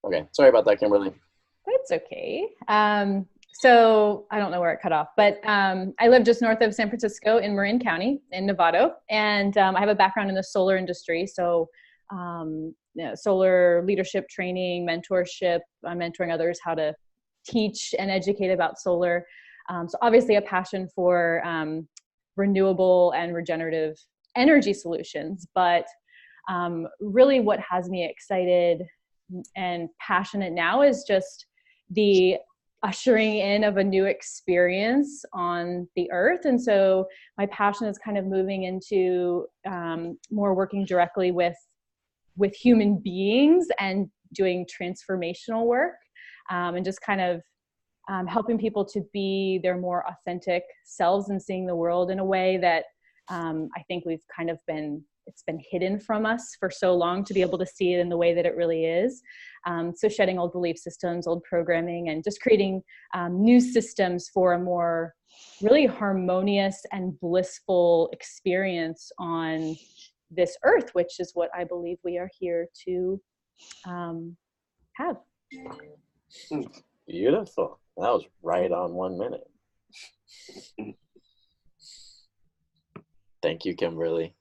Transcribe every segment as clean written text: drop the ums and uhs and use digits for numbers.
Okay, sorry about that, Kimberly. That's okay. So I don't know where it cut off, but I live just north of San Francisco in Marin County in Novato, and I have a background in the solar industry. So solar leadership training, mentorship, mentoring others how to teach and educate about solar. So obviously a passion for renewable and regenerative energy solutions, but really what has me excited and passionate now is just the ushering in of a new experience on the earth. And so my passion is kind of moving into more working directly with human beings and doing transformational work, and just kind of helping people to be their more authentic selves and seeing the world in a way that I think we've kind of it's been hidden from us for so long, to be able to see it in the way that it really is. So shedding old belief systems, old programming, and just creating new systems for a more really harmonious and blissful experience on this earth, which is what I believe we are here to have. Beautiful. That was right on 1 minute. Thank you, Kimberly.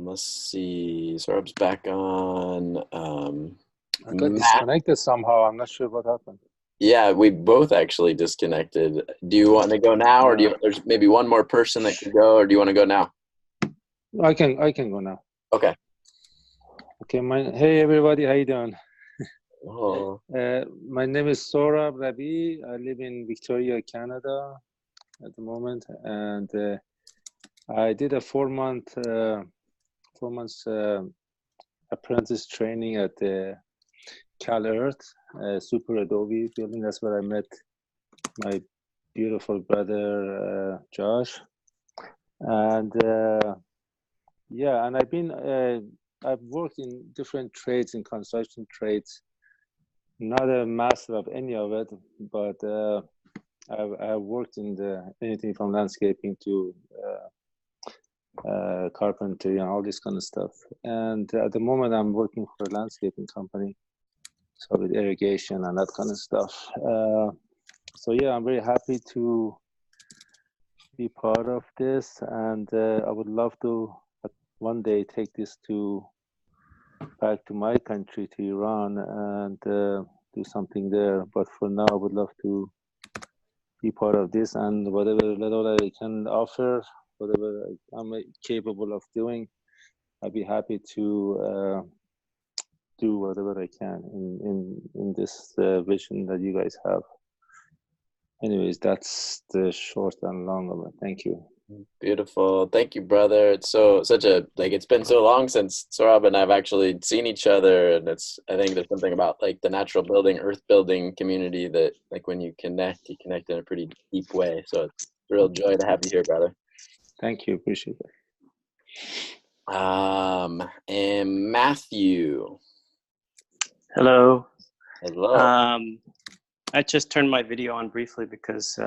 Let's see. Saurabh's back on. I got disconnected somehow. I'm not sure what happened. Yeah, we both actually disconnected. Do you want to go now, or there's maybe one more person that could go, or do you want to go now? I can go now. Okay. Okay. Hey everybody, how you doing? Oh. My name is Saurabh Rabi. I live in Victoria, Canada at the moment, and I did a 4 months apprentice training at the CalEarth Super Adobe building. That's where I met my beautiful brother Josh, and yeah, and I've worked in different trades, in construction trades. Not a master of any of it, but I've worked in anything from landscaping to carpentry and all this kind of stuff. And at the moment, I'm working for a landscaping company, so with irrigation and that kind of stuff. So yeah, I'm very happy to be part of this, and I would love to one day take this back to my country, to Iran, and do something there. But for now, I would love to be part of this, and whatever little I can offer, whatever I'm capable of doing, I'd be happy to do whatever I can in this vision that you guys have. Anyways, that's the short and long of it. Thank you. Beautiful. Thank you, brother. It's it's been so long since Saurabh and I've actually seen each other, and I think there's something about like the natural building, earth building community that like when you connect in a pretty deep way. So it's a real joy to have you here, brother. Thank you. Appreciate it. And Matthew. Hello. Hello. I just turned my video on briefly because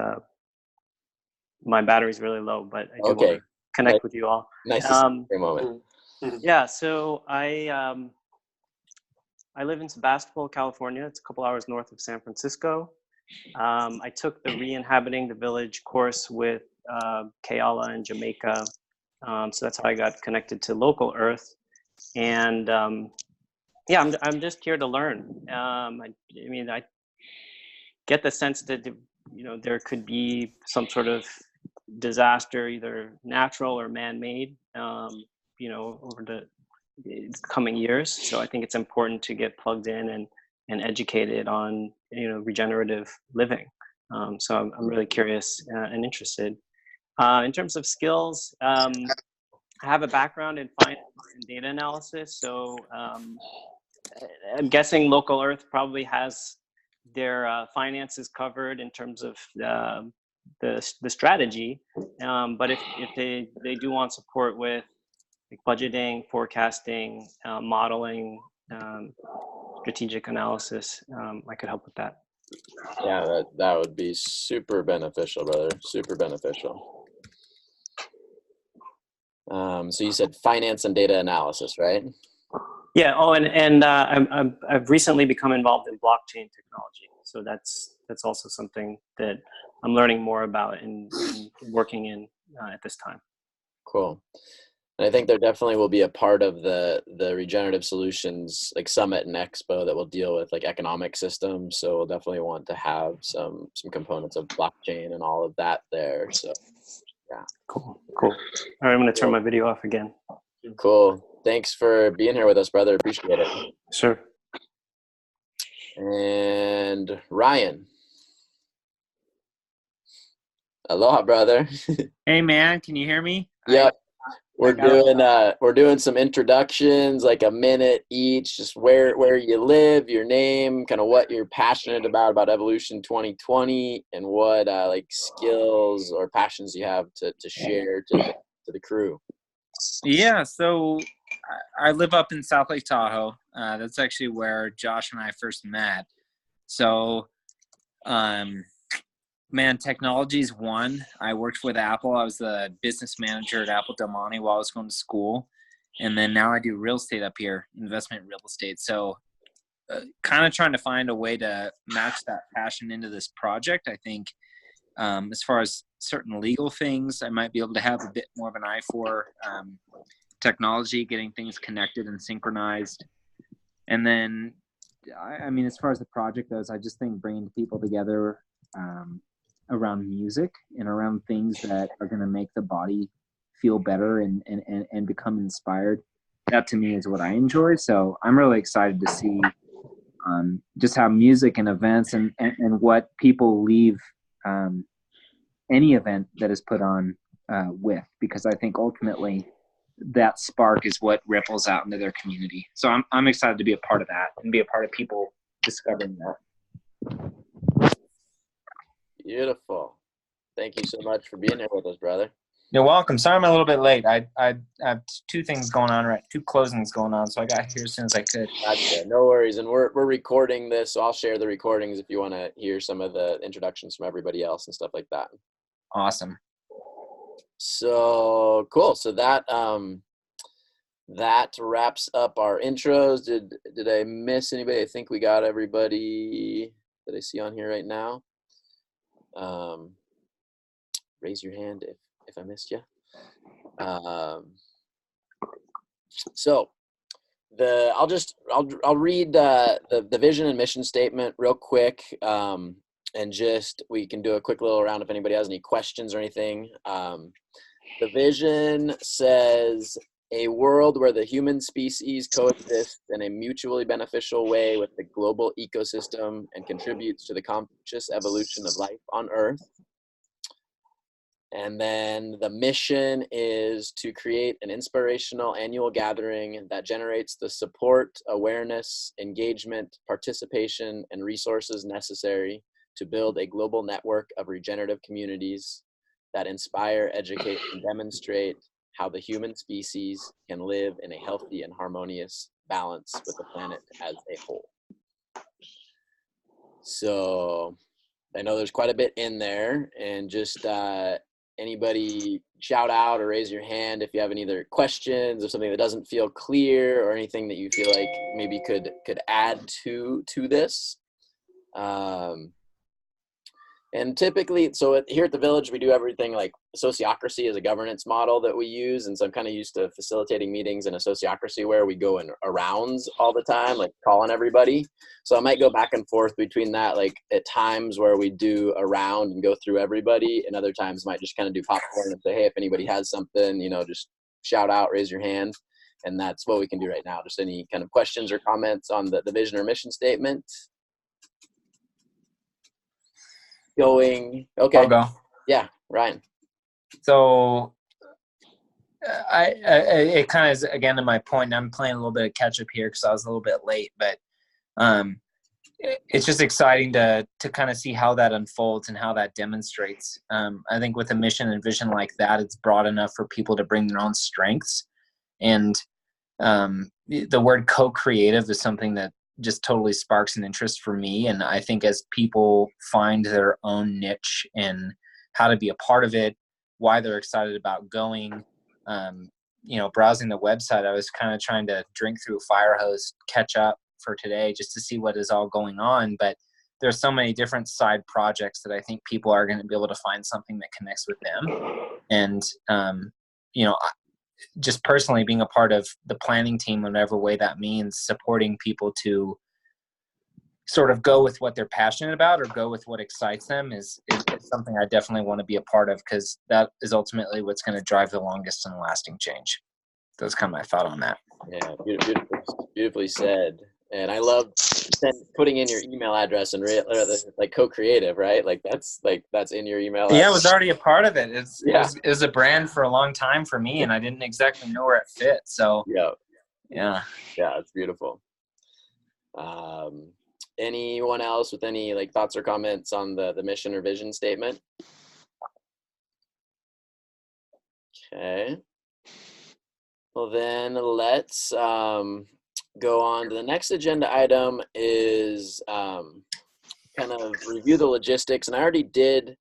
my battery's really low, but I do want to connect with you all. Nice to see you for a moment. Yeah, so I live in Sebastopol, California. It's a couple hours north of San Francisco. I took the Re-inhabiting the Village course with Kayala in Jamaica. So that's how I got connected to Local Earth. And yeah, I'm just here to learn. I mean, I get the sense that there could be some sort of disaster, either natural or man-made, over the coming years. So I think it's important to get plugged in and educated on regenerative living. So I'm really curious and interested. In terms of skills, I have a background in finance and data analysis. So I'm guessing Local Earth probably has their finances covered in terms of the strategy, but if they do want support with like budgeting, forecasting, modeling, strategic analysis, I could help with that. Yeah, that would be super beneficial, brother. Super beneficial. So you said finance and data analysis, right? Yeah. Oh, and I've recently become involved in blockchain technology. So that's also something that I'm learning more about and working in at this time. Cool. And I think there definitely will be a part of the Regenerative Solutions like Summit and Expo that will deal with like economic systems. So we'll definitely want to have some components of blockchain and all of that there. So yeah. Cool. All right, I'm going to turn my video off again. Cool. Thanks for being here with us, brother. Appreciate it. Sure. And Ryan. Aloha, brother. Hey, man, can you hear me? Yep. We're doing some introductions, like a minute each, just where you live, your name, kind of what you're passionate about Evolution 2020, and what like skills or passions you have to share to the crew. Yeah, so I live up in South Lake Tahoe. That's actually where Josh and I first met. So, man, technology is one. I worked with Apple. I was the business manager at Apple Del Monte while I was going to school. And then now I do real estate up here, investment real estate. So kind of trying to find a way to match that passion into this project. I think as far as certain legal things, I might be able to have a bit more of an eye for technology, getting things connected and synchronized. And then, I mean, as far as the project goes, I just think bringing people together around music and around things that are going to make the body feel better and become inspired. That to me is what I enjoy. So I'm really excited to see just how music and events and what people leave any event that is put on with, because I think ultimately that spark is what ripples out into their community. So I'm excited to be a part of that and be a part of people discovering that. Beautiful. Thank you so much for being here with us, brother. You're welcome. Sorry I'm a little bit late. I have two closings going on, so I got here as soon as I could. Gotcha. No worries. And we're recording this, so I'll share the recordings if you want to hear some of the introductions from everybody else and stuff like that. Awesome. So cool. So that wraps up our intros. Did I miss anybody? I think we got everybody that I see on here right now. Raise your hand if I missed you. So I'll read the vision and mission statement real quick, and just we can do a quick little round if anybody has any questions or anything. The vision says a world where the human species coexists in a mutually beneficial way with the global ecosystem and contributes to the conscious evolution of life on Earth. And then the mission is to create an inspirational annual gathering that generates the support, awareness, engagement, participation, and resources necessary to build a global network of regenerative communities that inspire, educate, and demonstrate how the human species can live in a healthy and harmonious balance with the planet as a whole. So I know there's quite a bit in there, and just anybody shout out or raise your hand if you have any other questions or something that doesn't feel clear or anything that you feel like maybe could add to this. And typically, so here at the Village, we do everything like sociocracy is a governance model that we use. And so I'm kind of used to facilitating meetings in a sociocracy where we go in rounds all the time, like calling everybody. So I might go back and forth between that, like at times where we do a round and go through everybody, and other times might just kind of do popcorn and say, hey, if anybody has something, just shout out, raise your hand. And that's what we can do right now. Just any kind of questions or comments on the vision or mission statement. Going okay. I'll go. Yeah, Ryan. So it kind of is again to my point. I'm playing a little bit of catch up here because I was a little bit late, but it's just exciting to kind of see how that unfolds and how that demonstrates. I think with a mission and vision like that, it's broad enough for people to bring their own strengths, and the word co-creative is something that just totally sparks an interest for me. And I think as people find their own niche and how to be a part of it, why they're excited about going, browsing the website, I was kind of trying to drink through Firehose, catch up for today just to see what is all going on. But there's so many different side projects that I think people are going to be able to find something that connects with them. And, just personally being a part of the planning team, whatever way that means, supporting people to sort of go with what they're passionate about or go with what excites them is something I definitely want to be a part of, because that is ultimately what's going to drive the longest and lasting change. That's kind of my thought on that. Yeah, beautifully said. And I love putting in your email address and like co-creative, right? Like that's in your email address. Yeah, it was already a part of it. It was a brand for a long time for me, and I didn't exactly know where it fit. So yeah, it's beautiful. Anyone else with any like thoughts or comments on the mission or vision statement? Okay. Well, then let's go on to the next agenda item is kind of review the logistics. And I already did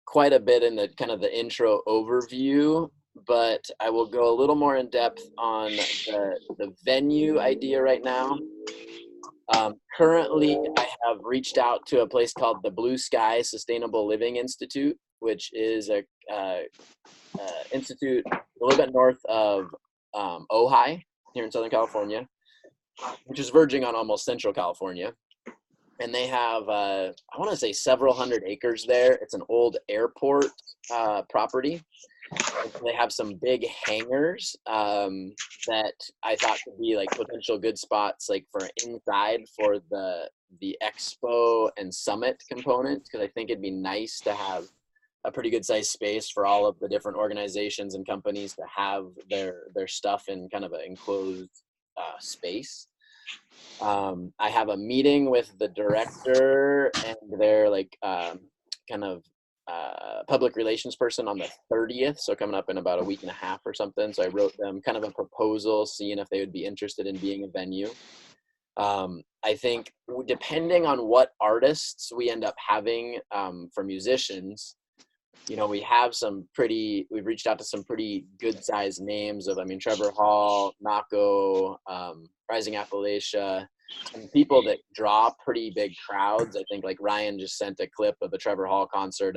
quite a bit in the kind of the intro overview, but I will go a little more in depth on the venue idea right now. Currently, I have reached out to a place called the Blue Sky Sustainable Living Institute, which is a institute a little bit north of Ojai here in Southern California, which is verging on almost Central California. And they have, I want to say, several hundred acres there. It's an old airport property. They have some big hangars that I thought could be like potential good spots, like for inside for the expo and summit component, because I think it'd be nice to have a pretty good sized space for all of the different organizations and companies to have their stuff in kind of an enclosed space. I have a meeting with the director and their like kind of public relations person on the 30th, so coming up in about a week and a half or something. So I wrote them kind of a proposal, seeing if they would be interested in being a venue. I think depending on what artists we end up having for musicians, we have we've reached out to some pretty good sized names of, Trevor Hall, Nako, Rising Appalachia, and people that draw pretty big crowds. I think like Ryan just sent a clip of a Trevor Hall concert.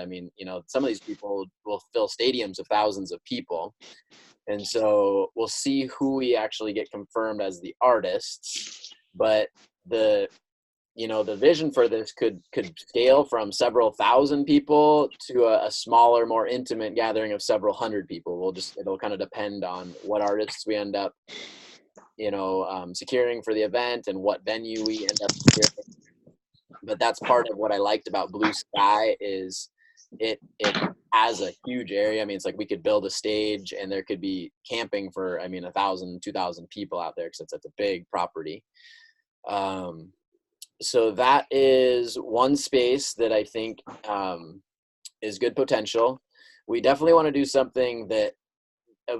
Some of these people will fill stadiums of thousands of people. And so we'll see who we actually get confirmed as the artists. But the vision for this could scale from several thousand people to a smaller, more intimate gathering of several hundred people. It'll kind of depend on what artists we end up, securing for the event and what venue we end up securing. But that's part of what I liked about Blue Sky is it has a huge area. It's like we could build a stage and there could be camping for, 1,000, 2,000 people out there because it's a big property. So that is one space that I think is good potential. We definitely want to do something that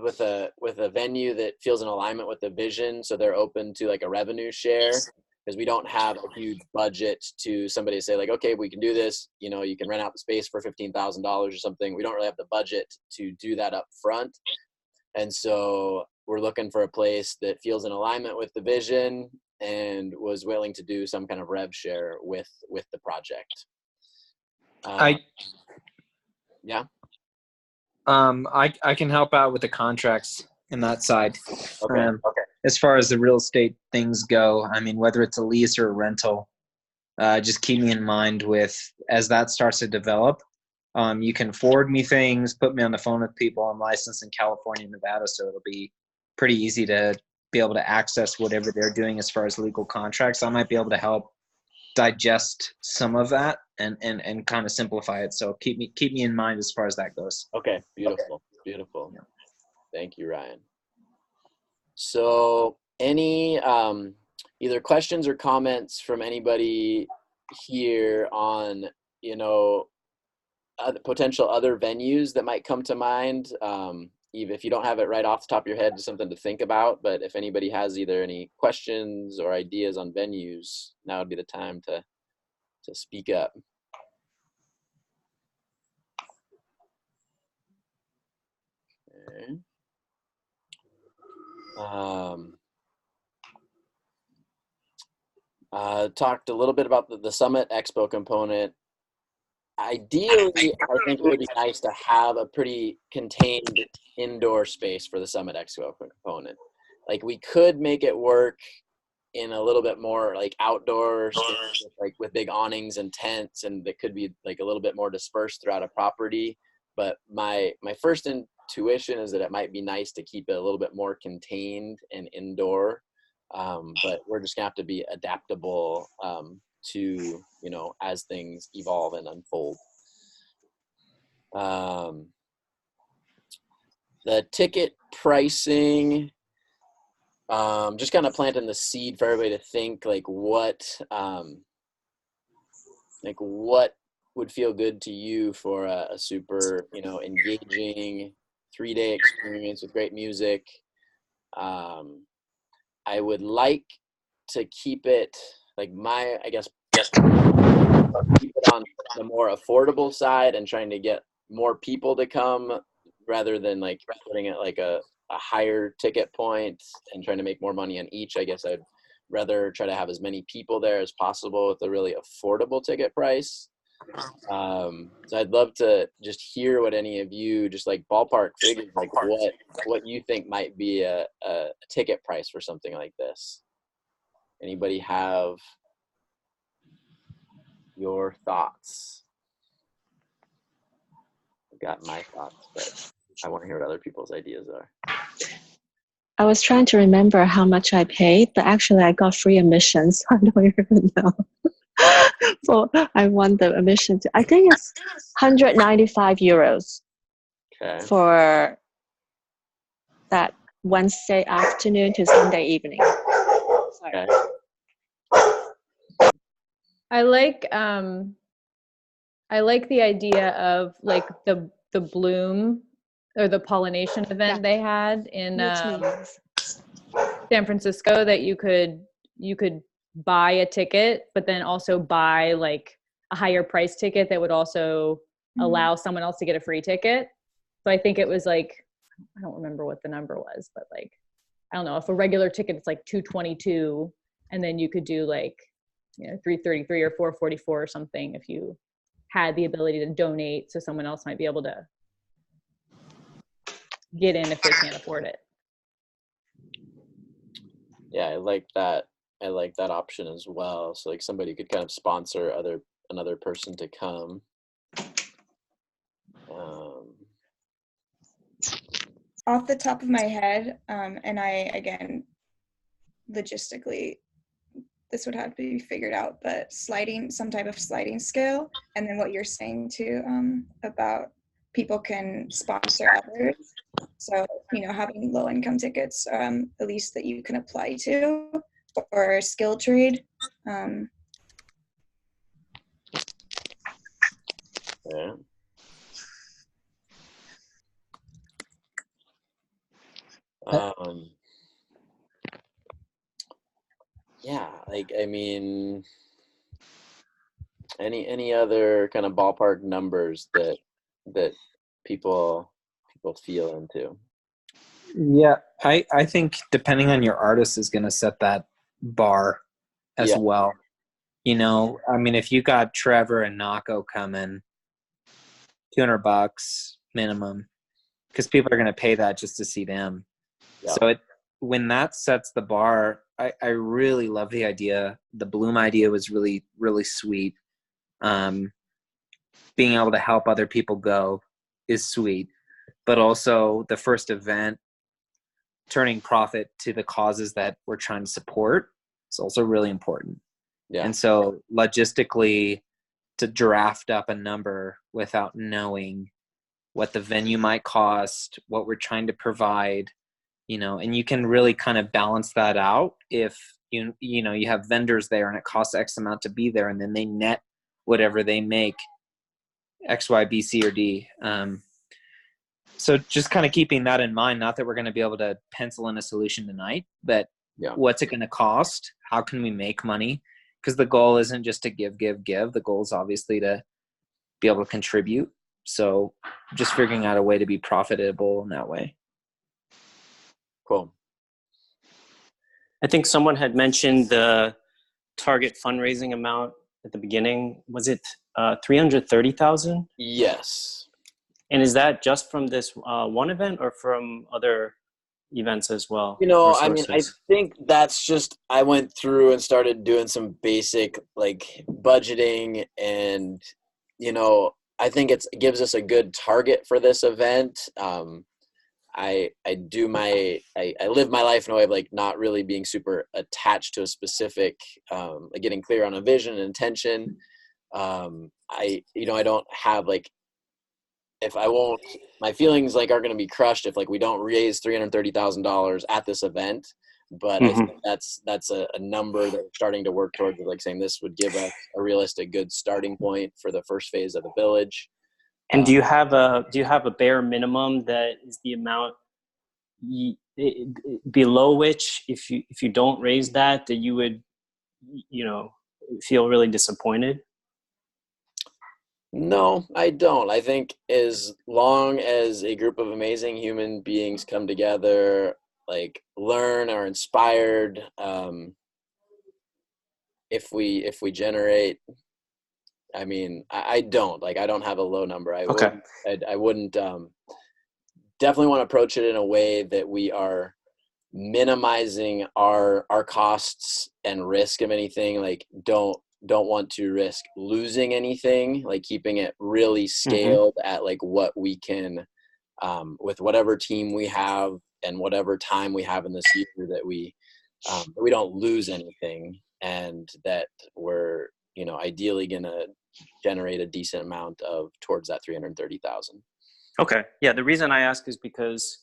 with a venue that feels in alignment with the vision, so they're open to like a revenue share, because we don't have a huge budget to somebody to say like, okay, we can do this. You can rent out the space for $15,000 or something. We don't really have the budget to do that up front, and so we're looking for a place that feels in alignment with the vision and was willing to do some kind of rev share with the project. I can help out with the contracts in that side. Okay. As far as the real estate things go, whether it's a lease or a rental, just keep me in mind as that starts to develop. You can forward me things, put me on the phone with people. I'm licensed in California and Nevada, so it'll be pretty easy to be able to access whatever they're doing as far as legal contracts. I might be able to help digest some of that and kind of simplify it. So keep me in mind as far as that goes. Okay, beautiful. Yeah. Thank you, Ryan. So any either questions or comments from anybody here on potential other venues that might come to mind? Even if you don't have it right off the top of your head, just something to think about. But if anybody has either any questions or ideas on venues, now would be the time to speak up. Okay. Um, Talked a little bit about the Summit Expo component. Ideally, I think it would be nice to have a pretty contained indoor space for the Summit Expo component. Like we could make it work in a little bit more like outdoor space, like with big awnings and tents, and that could be like a little bit more dispersed throughout a property. But my first intuition is that it might be nice to keep it a little bit more contained and indoor. But we're just gonna have to be adaptable to, you know, as things evolve and unfold. The ticket pricing, just kind of planting the seed for everybody to think like what would feel good to you for a super, you know, engaging 3-day experience with great music. I would like to keep it like keep it on the more affordable side and trying to get more people to come rather than like putting it like a higher ticket point and trying to make more money on each. I guess I'd rather try to have as many people there as possible with a really affordable ticket price. So I'd love to just hear what any of you, just like ballpark figures, like what you think might be a ticket price for something like this. Anybody have your thoughts? I've got my thoughts, but I want to hear what other people's ideas are. I was trying to remember how much I paid, but actually I got free admissions. I don't even know. So I won the admission to, I think it's 195 euros Okay. for that Wednesday afternoon to Sunday evening. Sorry. Okay. I like the idea of like the bloom or the pollination event they had in San Francisco, that you could buy a ticket, but then also buy like a higher price ticket that would also allow someone else to get a free ticket. So I think it was like, I don't remember what the number was, but like, I don't know, if a regular ticket is like $222, and then you could do like, you know, $333 or $444 or something if you had the ability to donate, so someone else might be able to get in if they can't afford it. Yeah, I like that. I like that option as well. So like somebody could kind of sponsor another person to come. Off the top of my head, and I, again, logistically, this would have to be figured out, but some type of sliding scale. And then what you're saying too, about people can sponsor others. So, you know, having low income tickets, at least that you can apply to, or skill trade. Yeah. Yeah, like, I mean, any other kind of ballpark numbers that people feel into? Yeah, I think depending on your artist is going to set that bar as well. You know, I mean, if you got Trevor and Nako coming, $200 minimum, because people are going to pay that just to see them. Yeah. So when that sets the bar, I really love the idea. The Bloom idea was really, really sweet. Being able to help other people go is sweet, but also the first event, turning profit to the causes that we're trying to support, is also really important. Yeah. And so logistically, to draft up a number without knowing what the venue might cost, what we're trying to provide, you know, and you can really kind of balance that out if you know you have vendors there and it costs X amount to be there, and then they net whatever they make, X, Y, B, C, or D. So just kind of keeping that in mind, not that we're going to be able to pencil in a solution tonight, but what's it going to cost? How can we make money? Because the goal isn't just to give. The goal is obviously to be able to contribute. So just figuring out a way to be profitable in that way. Cool. I think someone had mentioned the target fundraising amount at the beginning. Was it 330,000? Yes. And is that just from this one event or from other events as well? You know, or I mean, I sources? think that's just, I went through and started doing some basic like budgeting, and, you know, I think it gives us a good target for this event. I live my life in a way of like not really being super attached to a specific, like getting clear on a vision and intention. I don't have like, if I won't, my feelings like are going to be crushed if like we don't raise $330,000 at this event. But I think that's a number that we're starting to work towards, like saying this would give us a realistic, good starting point for the first phase of the village. And do you have a bare minimum that is the amount below which if you don't raise that you would, you know, feel really disappointed? No, I don't. I think as long as a group of amazing human beings come together, like learn, are inspired, if we generate, I mean, I don't have a low number. I wouldn't definitely want to approach it in a way that we are minimizing our costs and risk of anything. Like don't want to risk losing anything, like keeping it really scaled at like what we can, with whatever team we have and whatever time we have in this year, that we don't lose anything, and that we're, you know, ideally gonna generate a decent amount of towards that 330,000. Okay. Yeah. The reason I ask is because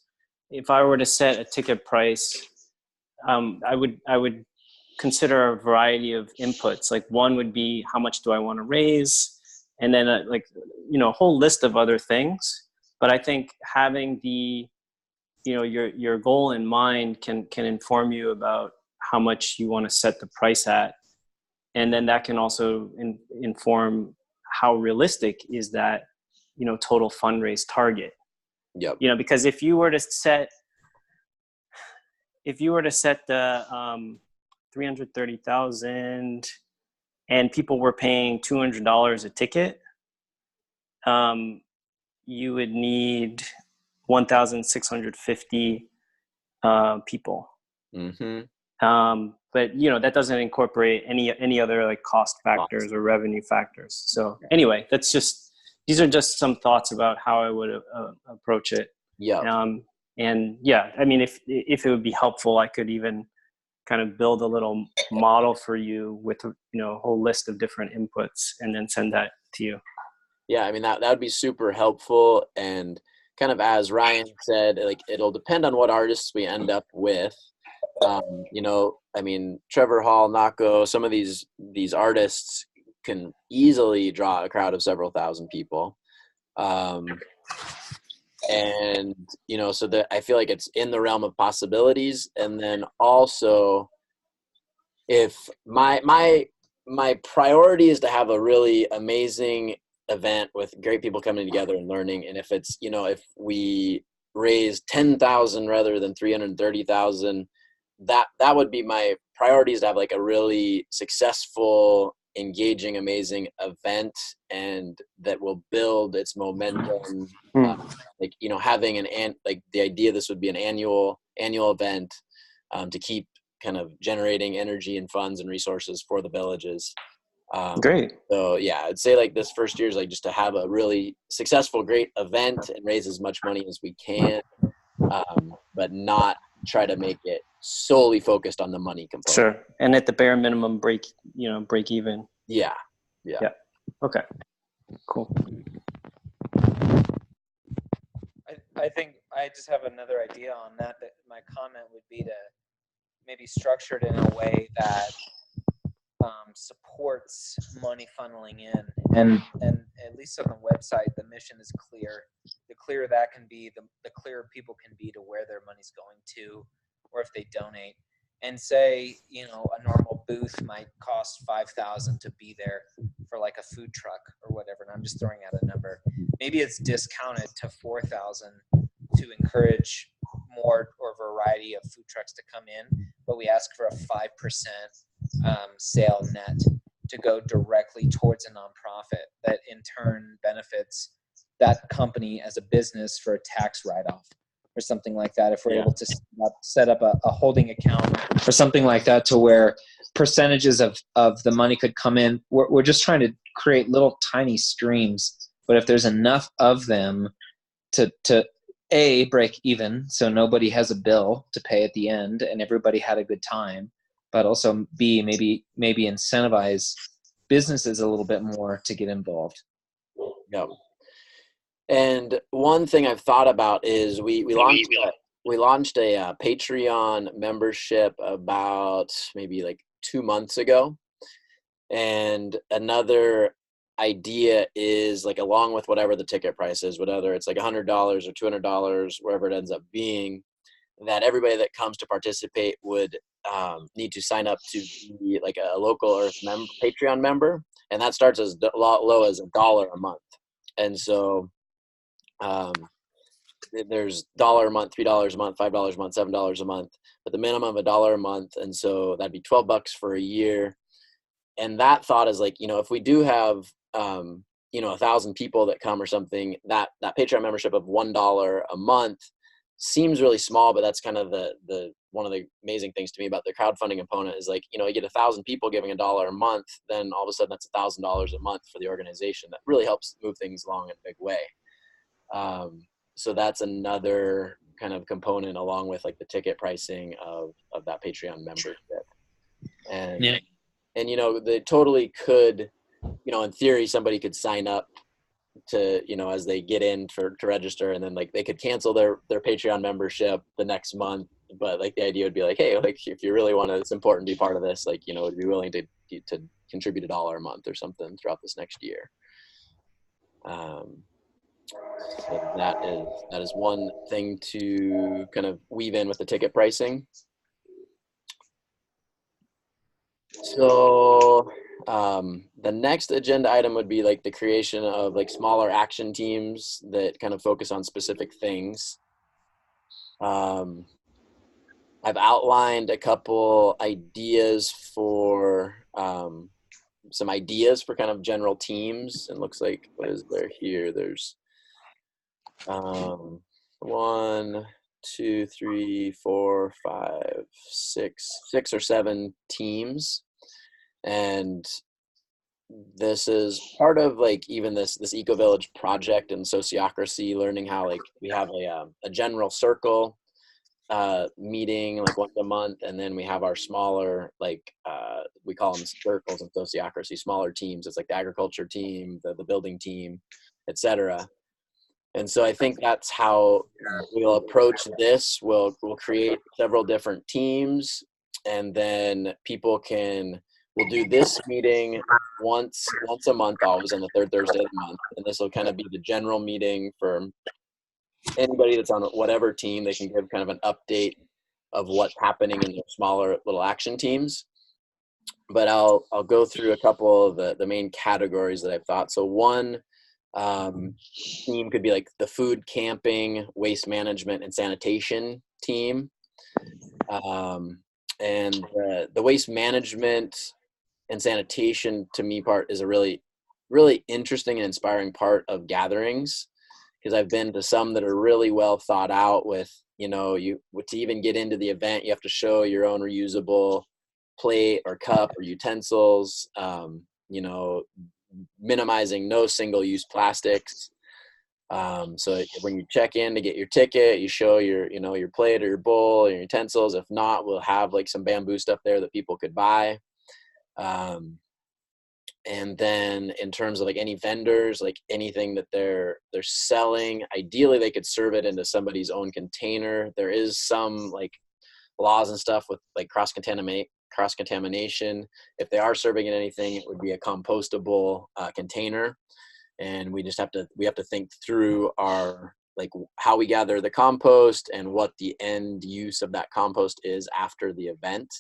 if I were to set a ticket price, I would consider a variety of inputs. Like one would be how much do I want to raise, and then like, you know, a whole list of other things. But I think having the, you know, your goal in mind can inform you about how much you want to set the price at, and then that can also inform how realistic is that, you know, total fundraise target. Yep. You know, because if you were to set the 330,000 and people were paying $200 a ticket, you would need 1,650 people. But you know, that doesn't incorporate any other like cost factors or revenue factors. So anyway, these are just some thoughts about how I would approach it. Yeah. And yeah, I mean, if it would be helpful, I could even kind of build a little model for you with, you know, a whole list of different inputs and then send that to you. Yeah, I mean, that would be super helpful. And kind of as Ryan said, like it'll depend on what artists we end up with. You know, I mean, Trevor Hall, Nako, some of these artists can easily draw a crowd of several thousand people. And, you know, so that I feel like it's in the realm of possibilities. And then also, if my priority is to have a really amazing event with great people coming together and learning, and if it's, you know, if we raise 10,000 rather than 330,000, that would be my priority, is to have like a really successful, engaging, amazing event, and that will build its momentum. Like, you know, having like the idea this would be an annual event, to keep kind of generating energy and funds and resources for the villages. Great. So yeah, I'd say like this first year is like just to have a really successful, great event and raise as much money as we can, but not try to make it solely focused on the money component. Sure. And at the bare minimum, break even. Yeah. Okay. Cool. I think I just have another idea on that my comment would be to maybe structure it in a way that supports money funneling in, and at least on the website the mission is clear. The clearer that can be, the clearer people can be to where their money's going to, or if they donate. And say, you know, a normal booth might cost $5,000 to be there for like a food truck or whatever, and I'm just throwing out a number. Maybe it's discounted to $4,000 to encourage more or variety of food trucks to come in. but we ask for a 5% sale net to go directly towards a nonprofit that in turn benefits that company as a business for a tax write-off or something like that. If we're able to set up a holding account or something like that, to where percentages of the money could come in. We're just trying to create little tiny streams, but if there's enough of them to A, break even, so nobody has a bill to pay at the end and everybody had a good time, but also B, maybe incentivize businesses a little bit more to get involved. Yep. And one thing I've thought about is we launched a Patreon membership about maybe like 2 months ago. And another idea is, like, along with whatever the ticket price is, whether it's like $100 or $200, wherever it ends up being, that everybody that comes to participate would need to sign up to be like a Local Earth Patreon member. And that starts as low as $1 a month. And so there's $1 a month, $3 a month, $5 a month, $7 a month, but the minimum of $1 a month. And so that'd be $12 for a year. And that thought is like, if we do have, 1,000 people that come or something, that Patreon membership of $1 a month seems really small, but that's kind of the one of the amazing things to me about the crowdfunding component is, like, you get 1,000 people giving $1 a month, then all of a sudden that's $1,000 a month for the organization. That really helps move things along in a big way. So that's another kind of component, along with like the ticket pricing of that Patreon membership. And Yeah. And, they totally could, in theory, somebody could sign up to, as they get in to register, and then like they could cancel their Patreon membership the next month. But like the idea would be like, hey, like if you really want to, it's important to be part of this, like, would be willing to contribute $1 a month or something throughout this next year. So that is one thing to kind of weave in with the ticket pricing. So the next agenda item would be like the creation of like smaller action teams that kind of focus on specific things. I've outlined a couple ideas for some ideas for kind of general teams. And looks like, what is there here? There's 1, 2, 3, 4, 5, 6 or 7 teams. And this is part of like even this Eco-Village project and Sociocracy, learning how like we have a general circle meeting like once a month, and then we have our smaller, like we call them circles in Sociocracy, smaller teams. It's like the agriculture team, the building team, etc. And so I think that's how we'll approach this. We'll create several different teams, and then we'll do this meeting once a month, always on the third Thursday of the month. And this will kind of be the general meeting for anybody that's on whatever team. They can give kind of an update of what's happening in the smaller little action teams. But I'll go through a couple of the main categories that I've thought. So one team could be like the food, camping, waste management, and sanitation team. And the waste management and sanitation, to me, part is a really, really interesting and inspiring part of gatherings, because I've been to some that are really well thought out with, to even get into the event, you have to show your own reusable plate or cup or utensils, minimizing no single-use plastics. So when you check in to get your ticket, you show your plate or your bowl or your utensils. If not, we'll have like some bamboo stuff there that people could buy. And then in terms of like any vendors, like anything that they're selling, ideally they could serve it into somebody's own container. There is some like laws and stuff with like cross-contamination. If they are serving in anything, it would be a compostable container. And we have to think through how we gather the compost and what the end use of that compost is after the event.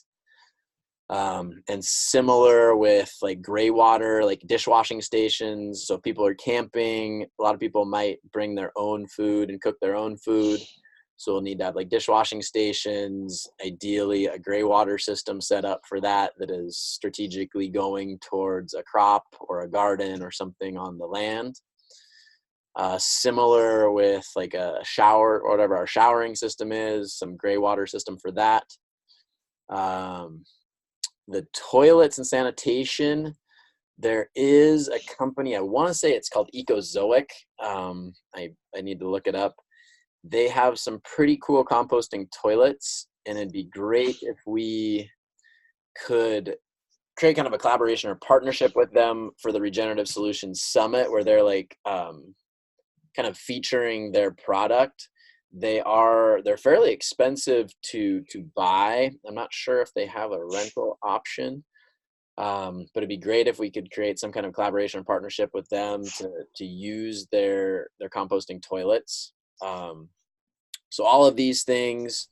And similar with like gray water, like dishwashing stations. So people are camping. A lot of people might bring their own food and cook their own food. So we'll need to have like dishwashing stations, ideally a gray water system set up for that is strategically going towards a crop or a garden or something on the land. Similar with like a shower or whatever our showering system is, some gray water system for that. The toilets and sanitation, there is a company, I want to say it's called Ecozoic. I need to look it up. They have some pretty cool composting toilets, and it'd be great if we could create kind of a collaboration or partnership with them for the Regenerative Solutions Summit, where they're like kind of featuring their product. They're fairly expensive to buy. I'm not sure if they have a rental option, but it'd be great if we could create some kind of collaboration or partnership with them to use their composting toilets. So all of these things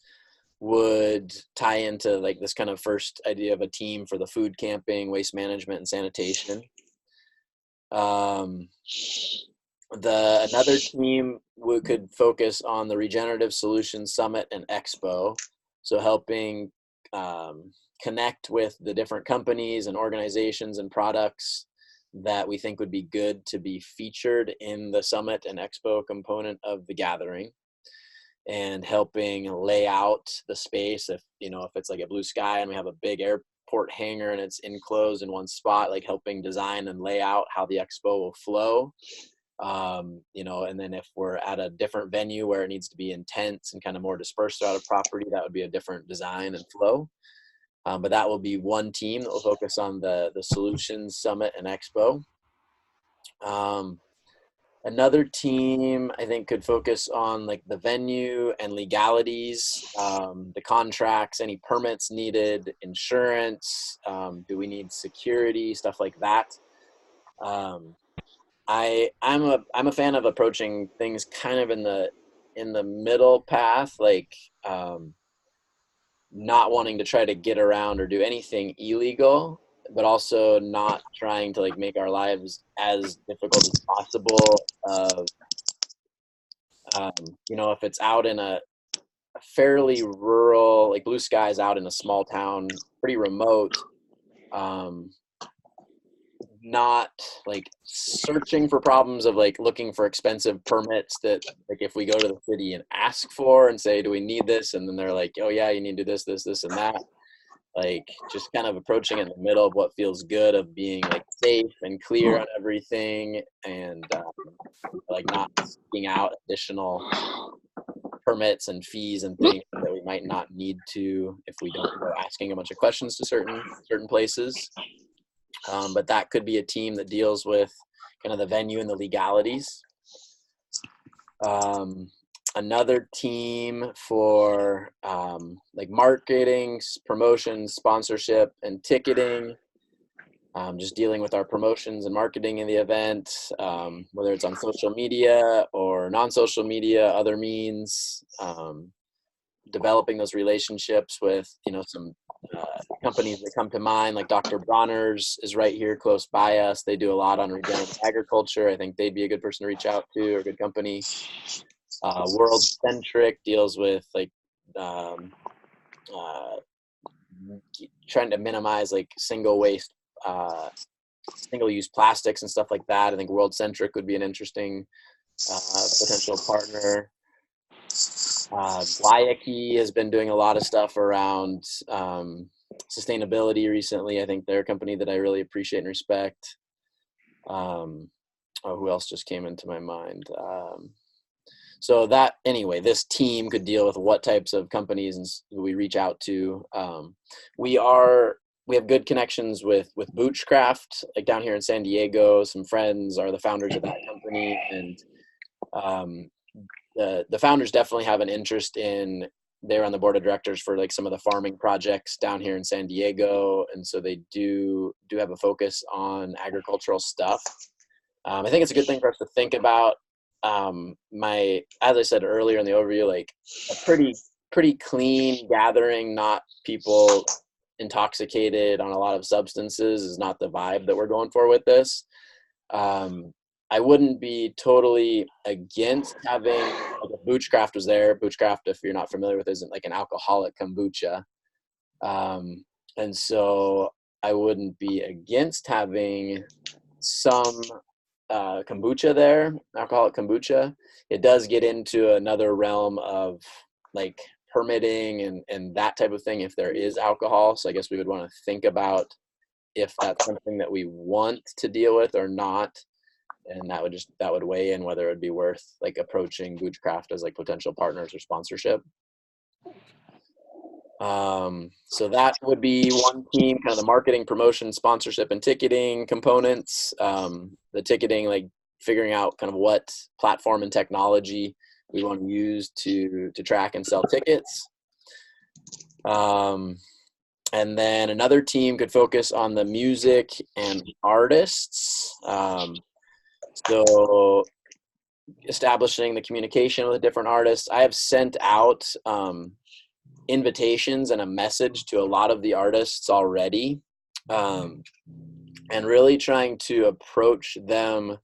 would tie into like this kind of first idea of a team for the food camping, waste management, and sanitation. Another team could focus on the Regenerative Solutions Summit and Expo, so helping connect with the different companies and organizations and products that we think would be good to be featured in the Summit and Expo component of the gathering, and helping lay out the space. If it's like a blue sky and we have a big airport hangar and it's enclosed in one spot, like helping design and lay out how the expo will flow. And then if we're at a different venue where it needs to be intense and kind of more dispersed throughout a property, that would be a different design and flow. But that will be one team that will focus on the Solutions Summit and Expo. Another team I think could focus on like the venue and legalities, the contracts, any permits needed, insurance, do we need security, stuff like that. I'm a fan of approaching things kind of in the middle path, like not wanting to try to get around or do anything illegal, but also not trying to like make our lives as difficult as possible. If it's out in a fairly rural, like Blue Sky's out in a small town, pretty remote, not like searching for problems of like looking for expensive permits that like if we go to the city and ask for and say, do we need this? And then they're like, oh yeah, you need to do this, this, this, and that. Like just kind of approaching it in the middle of what feels good, of being like safe and clear on everything, and like not seeking out additional permits and fees and things that we might not need to if we don't go asking a bunch of questions to certain places. But that could be a team that deals with kind of the venue and the legalities. Another team for like marketing, promotions, sponsorship, and ticketing. Just dealing with our promotions and marketing in the event, whether it's on social media or non-social media, other means. Developing those relationships with, some companies that come to mind, like Dr. Bronner's is right here close by us. They do a lot on regenerative agriculture. I think they'd be a good person to reach out to, or a good company. World Centric deals with like trying to minimize like single-use plastics and stuff like that. I think World Centric would be an interesting potential partner. Guayaki has been doing a lot of stuff around sustainability recently. I think they're a company that I really appreciate and respect. Who else just came into my mind? So that, anyway, this team could deal with what types of companies we reach out to. We have good connections with Boochcraft, like down here in San Diego. Some friends are the founders of that company, and the founders definitely have an interest in, they're on the board of directors for like some of the farming projects down here in San Diego. And so they do have a focus on agricultural stuff. I think it's a good thing for us to think about. As I said earlier in the overview, like a pretty clean gathering, not people intoxicated on a lot of substances, is not the vibe that we're going for with this. I wouldn't be totally against having, like, if Boochcraft was there. Boochcraft, if you're not familiar with, isn't like an alcoholic kombucha. And so I wouldn't be against having some kombucha there, alcoholic kombucha. It does get into another realm of like permitting and that type of thing if there is alcohol. So I guess we would want to think about if that's something that we want to deal with or not. And that would weigh in whether it would be worth like approaching Boochcraft as like potential partners or sponsorship. So that would be one team, kind of the marketing, promotion, sponsorship, and ticketing components. The ticketing, like figuring out kind of what platform and technology we want to use to track and sell tickets. And then another team could focus on the music and artists. So establishing the communication with different artists. I have sent out invitations and a message to a lot of the artists already, and really trying to approach them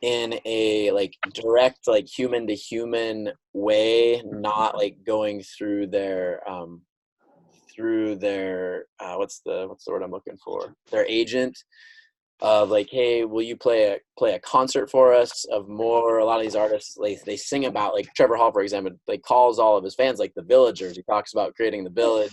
in a like direct, like human to human way, not like going through their what's the word I'm looking for, their agent, of like, hey, will you play a concert for us? Of more, a lot of these artists, like they sing about, like Trevor Hall, for example, like calls all of his fans like the villagers. He talks about creating the village.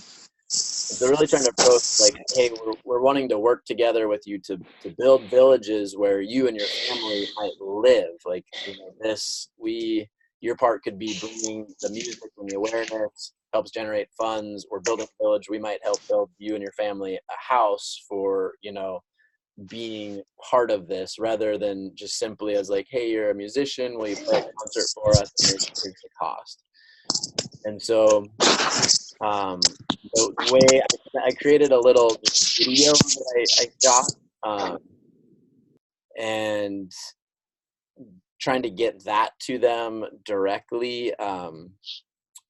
They're really trying to approach like, hey, we're wanting to work together with you to build villages where you and your family might live. Like, you know, your part could be bringing the music and the awareness, helps generate funds. We're building a village. We might help build you and your family a house for, you know, being part of this, rather than just simply as like, hey, you're a musician, will you play a concert for us, and here's the cost. And so the way I created a little video that I shot, and trying to get that to them directly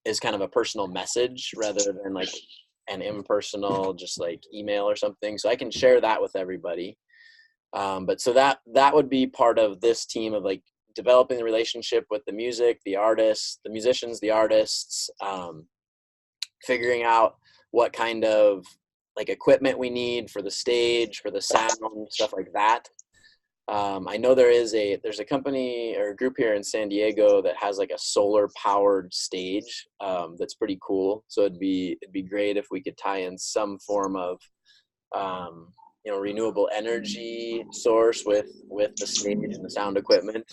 is kind of a personal message rather than like an impersonal, just like email or something. So I can share that with everybody. But so that would be part of this team of like developing the relationship with the music, the artists, the musicians, the artists, figuring out what kind of like equipment we need for the stage, for the sound, stuff like that. I know there's a company or a group here in San Diego that has like a solar powered stage that's pretty cool. So it'd be great if we could tie in some form of you know, renewable energy source with the stage and the sound equipment.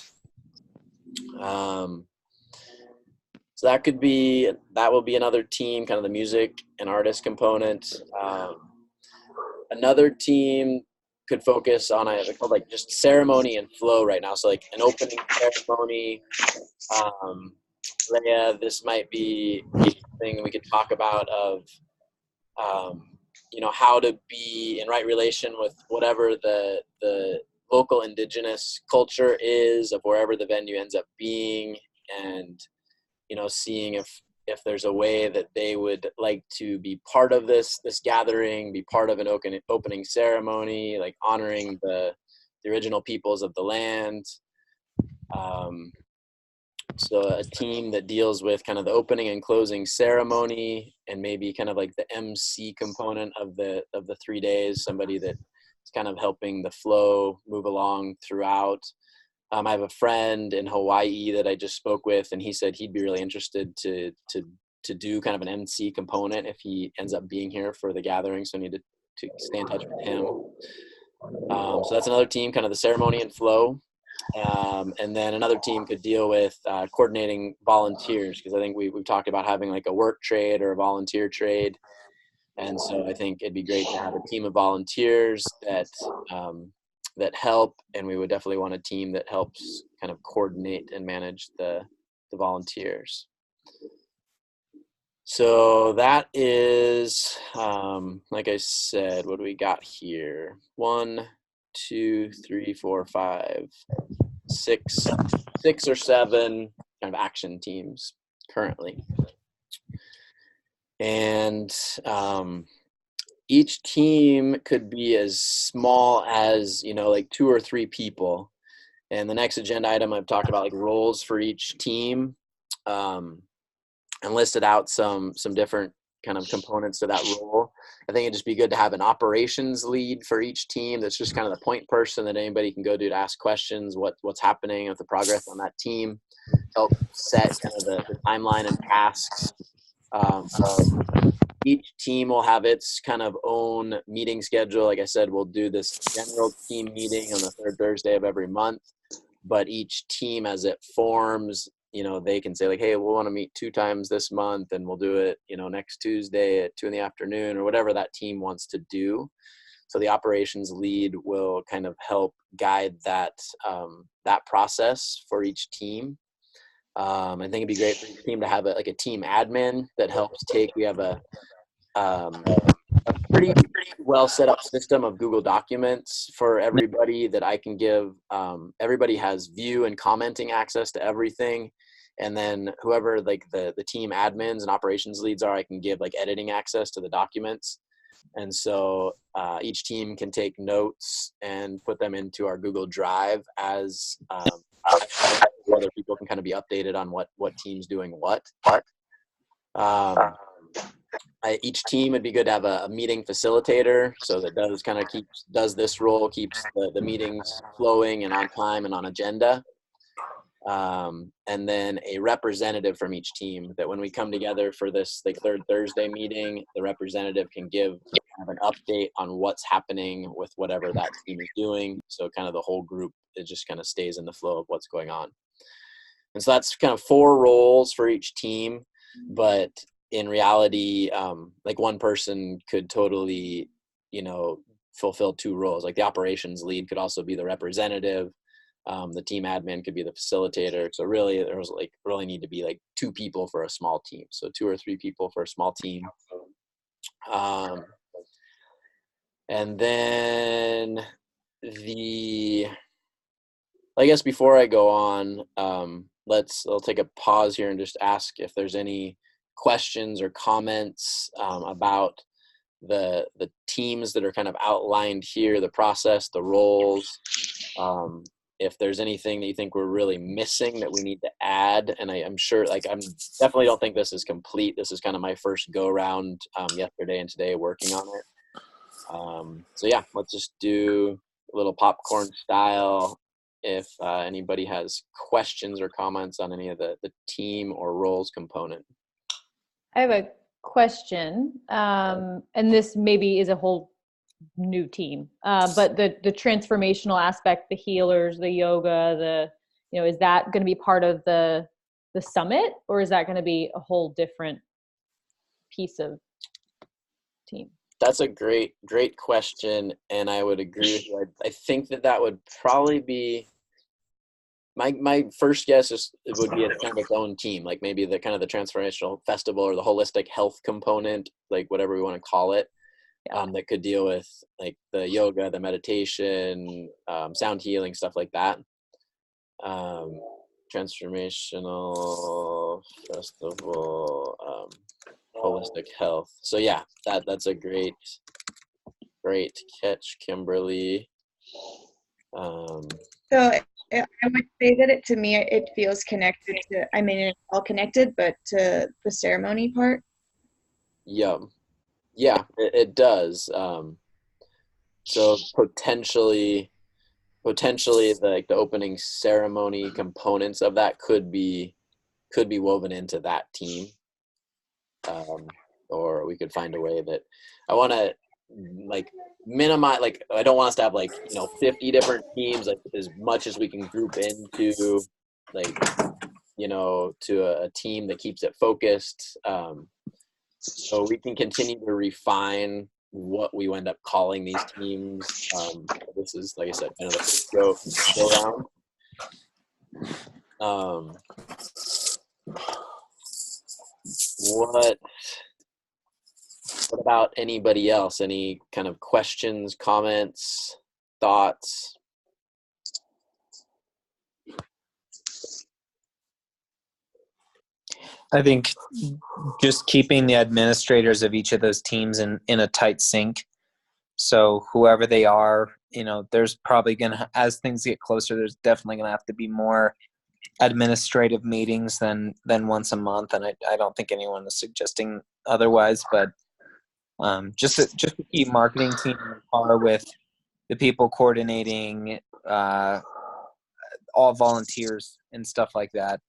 So that will be another team, kind of the music and artist component. Another team could focus on like just ceremony and flow right now. So like an opening ceremony. Leia, this might be something we could talk about of, you know, how to be in right relation with whatever the local indigenous culture is of wherever the venue ends up being, and, you know, seeing if there's a way that they would like to be part of this gathering, be part of an opening ceremony, like honoring the original peoples of the land. So a team that deals with kind of the opening and closing ceremony, and maybe kind of like the MC component of the 3 days, somebody that's kind of helping the flow move along throughout. I have a friend in Hawaii that I just spoke with, and he said he'd be really interested to do kind of an MC component if he ends up being here for the gathering. So I need to stay in touch with him. So that's another team, kind of the ceremony and flow. And then another team could deal with coordinating volunteers, because I think we've talked about having like a work trade or a volunteer trade. And so I think it'd be great to have a team of volunteers that help, and we would definitely want a team that helps kind of coordinate and manage the volunteers. So that is, like I said, what do we got here? 1, 2, 3, 4, 5, 6 or 7 kind of action teams currently. And each team could be as small as, you know, like 2 or 3 people. And the next agenda item, I've talked about like roles for each team, and listed out some different kind of components to that role. I think it'd just be good to have an operations lead for each team. That's just kind of the point person that anybody can go to ask questions, what's happening with the progress on that team, help set kind of the timeline and tasks. Each team will have its kind of own meeting schedule. Like I said, we'll do this general team meeting on the third Thursday of every month, but each team as it forms, they can say like, hey, we'll want to meet 2 times this month, and we'll do it, next Tuesday at 2 p.m, or whatever that team wants to do. So the operations lead will kind of help guide that process for each team. I think it'd be great for each team to have a team admin that helps we have a pretty well set up system of Google Documents for everybody that I can give. Everybody has view and commenting access to everything. And then whoever like the team admins and operations leads are, I can give like editing access to the documents. And so each team can take notes and put them into our Google Drive as other people can kind of be updated on what team's doing what. Each team would be good to have a meeting facilitator, so that does this role, keeps the meetings flowing and on time and on agenda. And then a representative from each team, that when we come together for this like third Thursday meeting, the representative can give kind of an update on what's happening with whatever that team is doing. So kind of the whole group, it just kind of stays in the flow of what's going on. And so that's kind of 4 roles for each team, but in reality, like one person could totally, fulfill 2 roles. Like the operations lead could also be the representative. The team admin could be the facilitator. So really, there was really need to be like 2 people for a small team. So 2 or 3 people for a small team. And then I guess before I go on, I'll take a pause here and just ask if there's any questions or comments about the teams that are kind of outlined here, the process, the roles. If there's anything that you think we're really missing that we need to add, and I'm sure, I'm definitely don't think this is complete. This is kind of my first go around yesterday and today working on it. So yeah, let's just do a little popcorn style. If anybody has questions or comments on any of the team or roles component. I have a question, and this maybe is a whole new team, but the transformational aspect, the healers, the yoga, is that going to be part of the summit, or is that going to be a whole different piece of team? That's a great question, and I would agree with you. I think that would probably be my first guess is it would be a kind of its own team, like maybe the kind of the transformational festival or the holistic health component, like whatever we want to call it. That could deal with like the yoga, the meditation, sound healing, stuff like that. Transformational festival, holistic health. So yeah, that's a great catch, Kimberly. So I would say that to me, it feels connected to, it's all connected, but to the ceremony part. Yeah, it does. So potentially the opening ceremony components of that could be woven into that team, or we could find a way that I want to minimize. I don't want us to have 50 different teams. As much as we can group into to a team that keeps it focused. So we can continue to refine what we end up calling these teams. This is, like I said, kind of the first go around. What about anybody else? Any kind of questions, comments, thoughts? I think just keeping the administrators of each of those teams in a tight sync. So whoever they are there's probably as things get closer, there's definitely gonna have to be more administrative meetings than once a month, and I don't think anyone is suggesting otherwise. But just to keep marketing team on par with the people coordinating, all volunteers and stuff like that.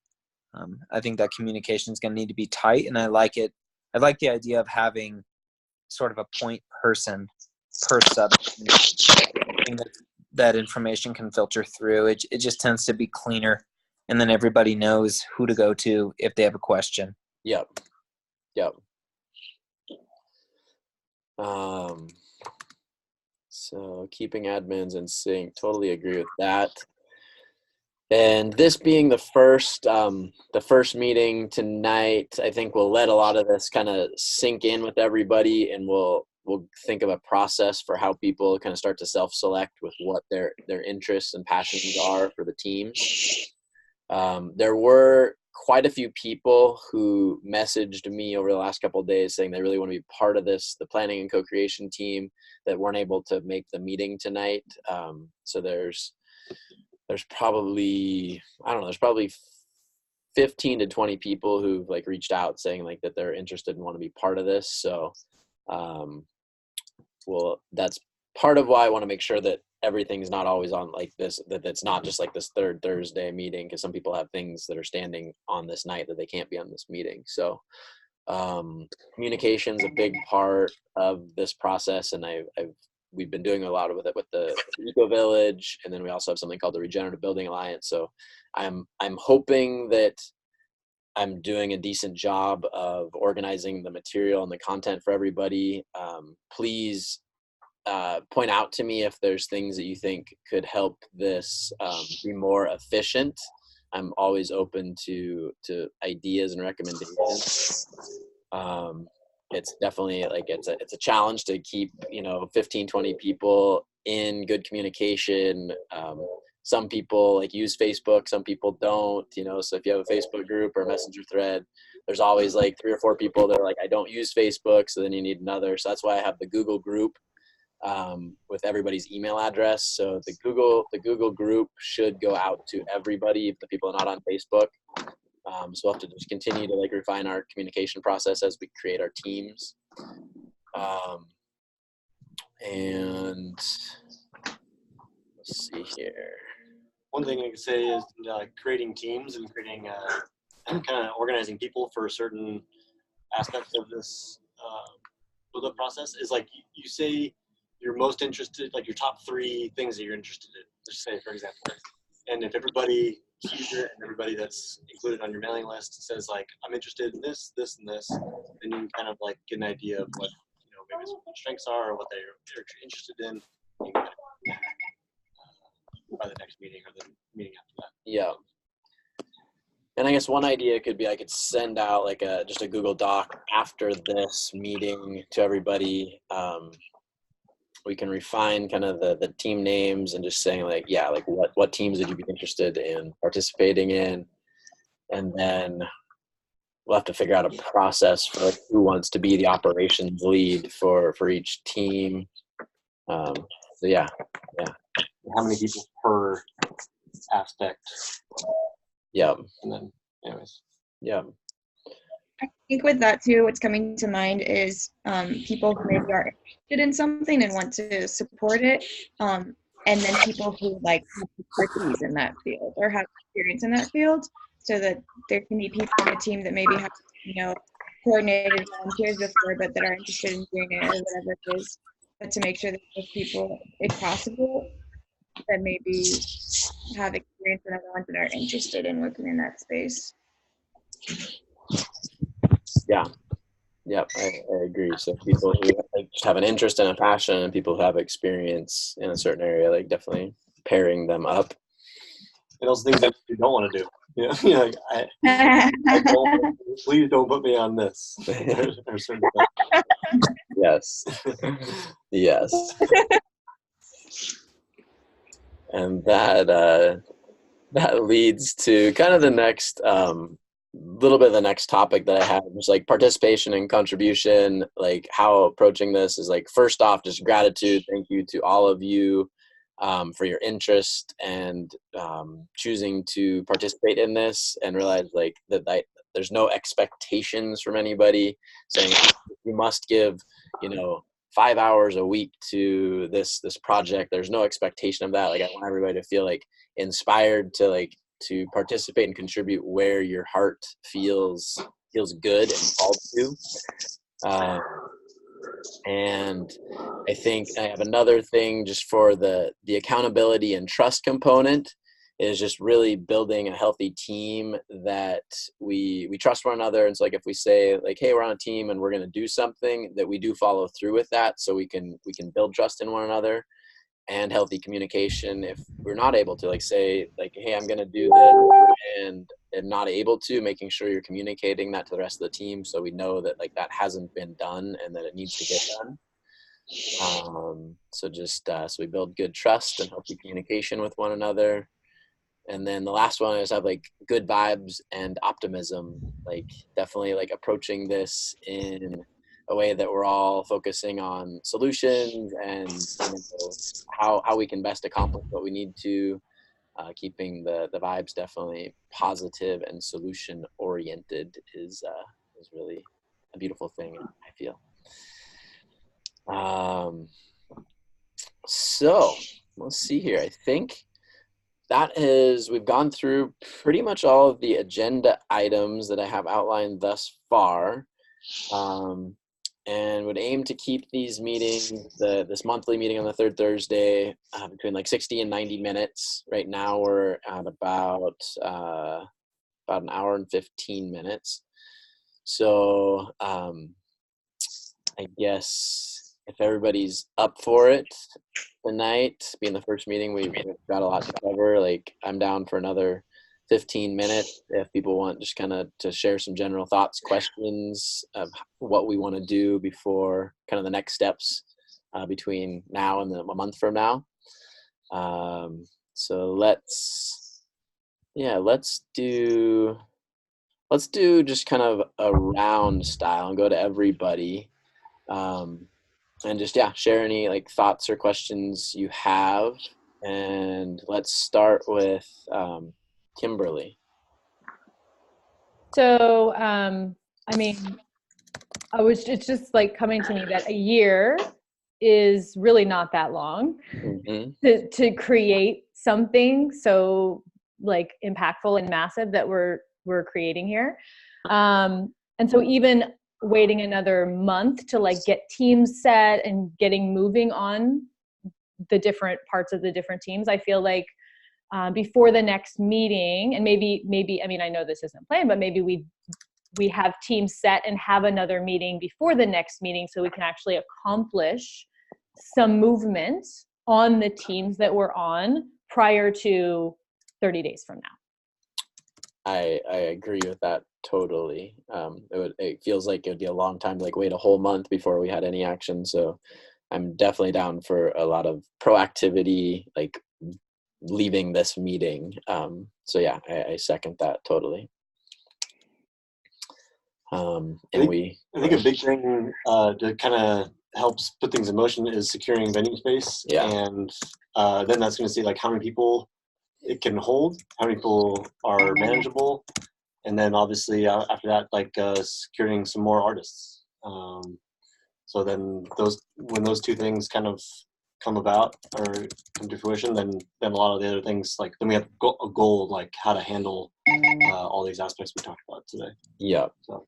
I think that communication is going to need to be tight, and I like it. I like the idea of having sort of a point person per sub that information can filter through. It just tends to be cleaner, and then everybody knows who to go to if they have a question. Yep. So keeping admins in sync, totally agree with that. And this being the first meeting tonight, I think we'll let a lot of this kind of sink in with everybody, and we'll think of a process for how people kind of start to self-select with what their interests and passions are for the teams. There were quite a few people who messaged me over the last couple of days saying they really want to be part of this, the planning and co-creation team, that weren't able to make the meeting tonight. So there's probably, there's probably 15 to 20 people who've like reached out saying like that they're interested and want to be part of this. So, well, that's part of why I want to make sure that everything's not always on like this, that it's not just like this third Thursday meeting, because some people have things that are standing on this night that they can't be on this meeting. So communication's a big part of this process, and we've been doing a lot with it with the Eco Village, and then we also have something called the Regenerative Building Alliance. So I'm hoping that I'm doing a decent job of organizing the material and the content for everybody. Please point out to me if there's things that you think could help this be more efficient. I'm always open to ideas and recommendations. It's definitely like it's a challenge to keep 15, 20 people in good communication. Some people like use Facebook, some people don't, so if you have a Facebook group or a messenger thread, there's always like 3 or 4 people that are like, I don't use Facebook. So then you need another. So that's why I have the Google group with everybody's email address. So the Google group should go out to everybody if the people are not on Facebook. So we'll have to just continue to like refine our communication process as we create our teams. And let's see here. One thing I could say is creating teams and creating kind of organizing people for certain aspects of this build-up process is like you say you're most interested, like your top 3 things that you're interested in, let's say, for example. And if everybody sees it and everybody that's included on your mailing list says like, I'm interested in this, this, and this, then you can kind of like get an idea of what, maybe some strengths are or what they're interested in. You can kind of, by the next meeting or the meeting after that. Yeah. And I guess one idea could be I could send out like just a Google Doc after this meeting to everybody. We can refine kind of the team names and just saying like, yeah, like what teams would you be interested in participating in? And then we'll have to figure out a process for like, who wants to be the operations lead for each team. So yeah. How many people per aspect? Yeah. And then, anyways. Yeah. I think with that too, what's coming to mind is people who maybe are interested in something and want to support it, and then people who like have expertise in that field or have experience in that field, so that there can be people on the team that maybe have coordinated volunteers before, but that are interested in doing it or whatever it is. But to make sure that those people, if possible, that maybe have experience and other ones that are interested in working in that space. Yeah, I agree. So people who like, just have an interest and a passion, and people who have experience in a certain area, like definitely pairing them up. And those things that you don't want to do. Like, please don't put me on this. There's certain Yes. Yes. And that leads to kind of the next little bit of the next topic that I have, was like participation and contribution, like how approaching this is like, first off, just gratitude. Thank you to all of you for your interest and choosing to participate in this, and realize like that there's no expectations from anybody saying you must give 5 hours a week to this project. There's no expectation of that. Like, I want everybody to feel like inspired to participate and contribute where your heart feels good and called to. And I think I have another thing just for the accountability and trust component, is just really building a healthy team that we trust one another. And so, like, if we say like, hey, we're on a team and we're going to do something, that we do follow through with that, so we can build trust in one another, and healthy communication if we're not able to, like, say like, hey, I'm going to do this and not able to, making sure you're communicating that to the rest of the team, so we know that like that hasn't been done and that it needs to get done. So we build good trust and healthy communication with one another. And then the last one is have like good vibes and optimism, like definitely like approaching this in a way that we're all focusing on solutions and how we can best accomplish what we need to, keeping the vibes definitely positive and solution oriented is really a beautiful thing, I feel. So let's see here. I think we've gone through pretty much all of the agenda items that I have outlined thus far, and would aim to keep these meetings, this monthly meeting on the third Thursday, between like 60 and 90 minutes. Right now we're at about an hour and 15 minutes. So I guess if everybody's up for it tonight, being the first meeting, we've got a lot to cover. Like, I'm down for another 15 minutes if people want just kind of to share some general thoughts, questions of what we want to do before kind of the next steps between now and a month from now. So let's do just kind of a round style and go to everybody. And just, share any like thoughts or questions you have. And let's start with Kimberly. So, it's just like coming to me that a year is really not that long to create something so like impactful and massive that we're creating here. And so even waiting another month to like get teams set and getting moving on the different parts of the different teams, I feel like before the next meeting, and maybe I mean, I know this isn't planned, but maybe we have teams set and have another meeting before the next meeting, so we can actually accomplish some movement on the teams that we're on prior to 30 days from now. I agree with that totally. It feels like it would be a long time to like wait a whole month before we had any action. So I'm definitely down for a lot of proactivity, like leaving this meeting. So yeah, I second that totally. I think a big thing to kind of helps put things in motion is securing venue space. Yeah. And then that's going to see like how many people it can hold, how many people are manageable, and then obviously after that, like securing some more artists. So then when those two things kind of come about or come to fruition, then a lot of the other things, like then we have a goal like how to handle all these aspects we talked about today. Yeah. So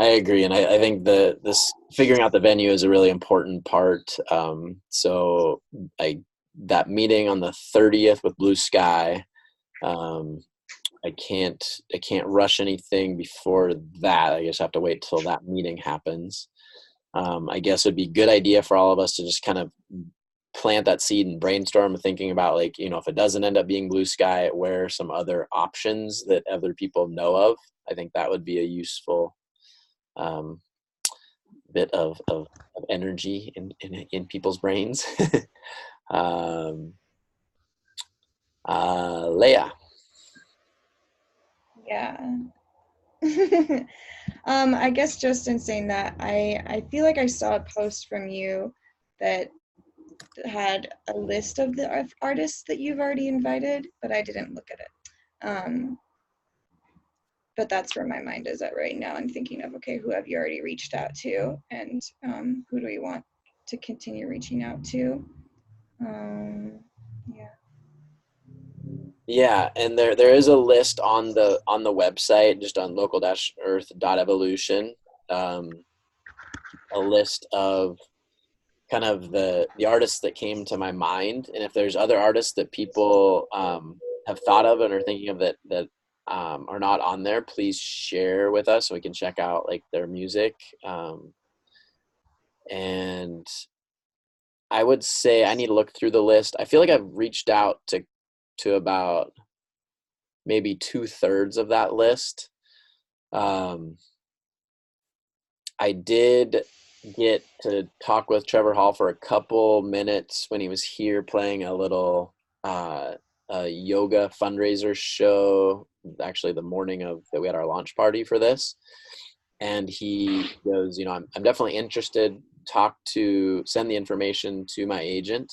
I agree, and I think this figuring out the venue is a really important part. So that meeting on the 30th with Blue Sky, I can't rush anything before that. I just have to wait till that meeting happens. I guess it'd be a good idea for all of us to just kind of plant that seed and brainstorm, thinking about like, if it doesn't end up being Blue Sky, where are some other options that other people know of. I think that would be a useful bit of energy in people's brains. Leah. Yeah. I guess just in saying that, I feel like I saw a post from you that had a list of the artists that you've already invited, but I didn't look at it. But that's where my mind is at right now. I'm thinking of, okay, who have you already reached out to, and who do we want to continue reaching out to? Yeah. Yeah, and there is a list on the website, just on local-earth.evolution, a list of kind of the artists that came to my mind, and if there's other artists that people have thought of and are thinking of that are not on there, please share with us so we can check out like their music. And I would say I need to look through the list. I feel like I've reached out to about maybe 2/3 of that list. I did get to talk with Trevor Hall for a couple minutes when he was here playing a little a yoga fundraiser show, actually the morning of that we had our launch party for this. And he goes, I'm definitely interested, send the information to my agent.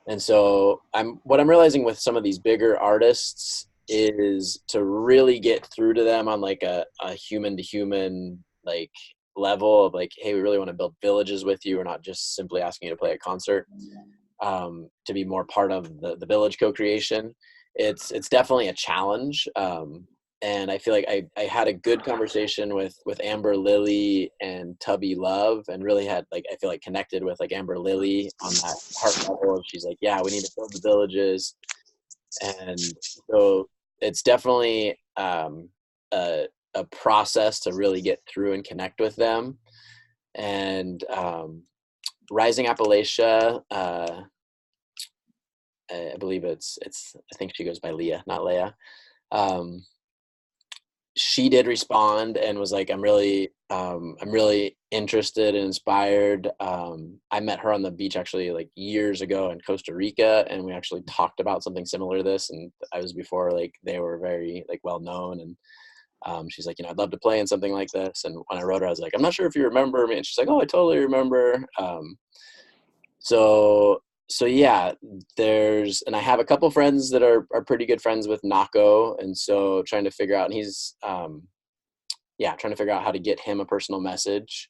And so what I'm realizing with some of these bigger artists is to really get through to them on like a human to human like level of like, hey, we really want to build villages with you. We're not just simply asking you to play a concert, to be more part of the village co-creation. It's definitely a challenge. And I feel like I had a good conversation with Amber Lilly and Tubby Love, and really had like, I feel like connected with like Amber Lilly on that heart level. She's like, yeah, we need to build the villages. And so it's definitely a process to really get through and connect with them. And Rising Appalachia, I believe I think she goes by Leah, not Leia. She did respond and was like, I'm really interested and inspired. I met her on the beach actually like years ago in Costa Rica, and we actually talked about something similar to this. And I was before like they were very like well known, and she's like, I'd love to play in something like this. And when I wrote her, I was like, I'm not sure if you remember me. And she's like, oh, I totally remember. So yeah, and I have a couple friends that are pretty good friends with Nako. And so trying to figure out, and he's, trying to figure out how to get him a personal message.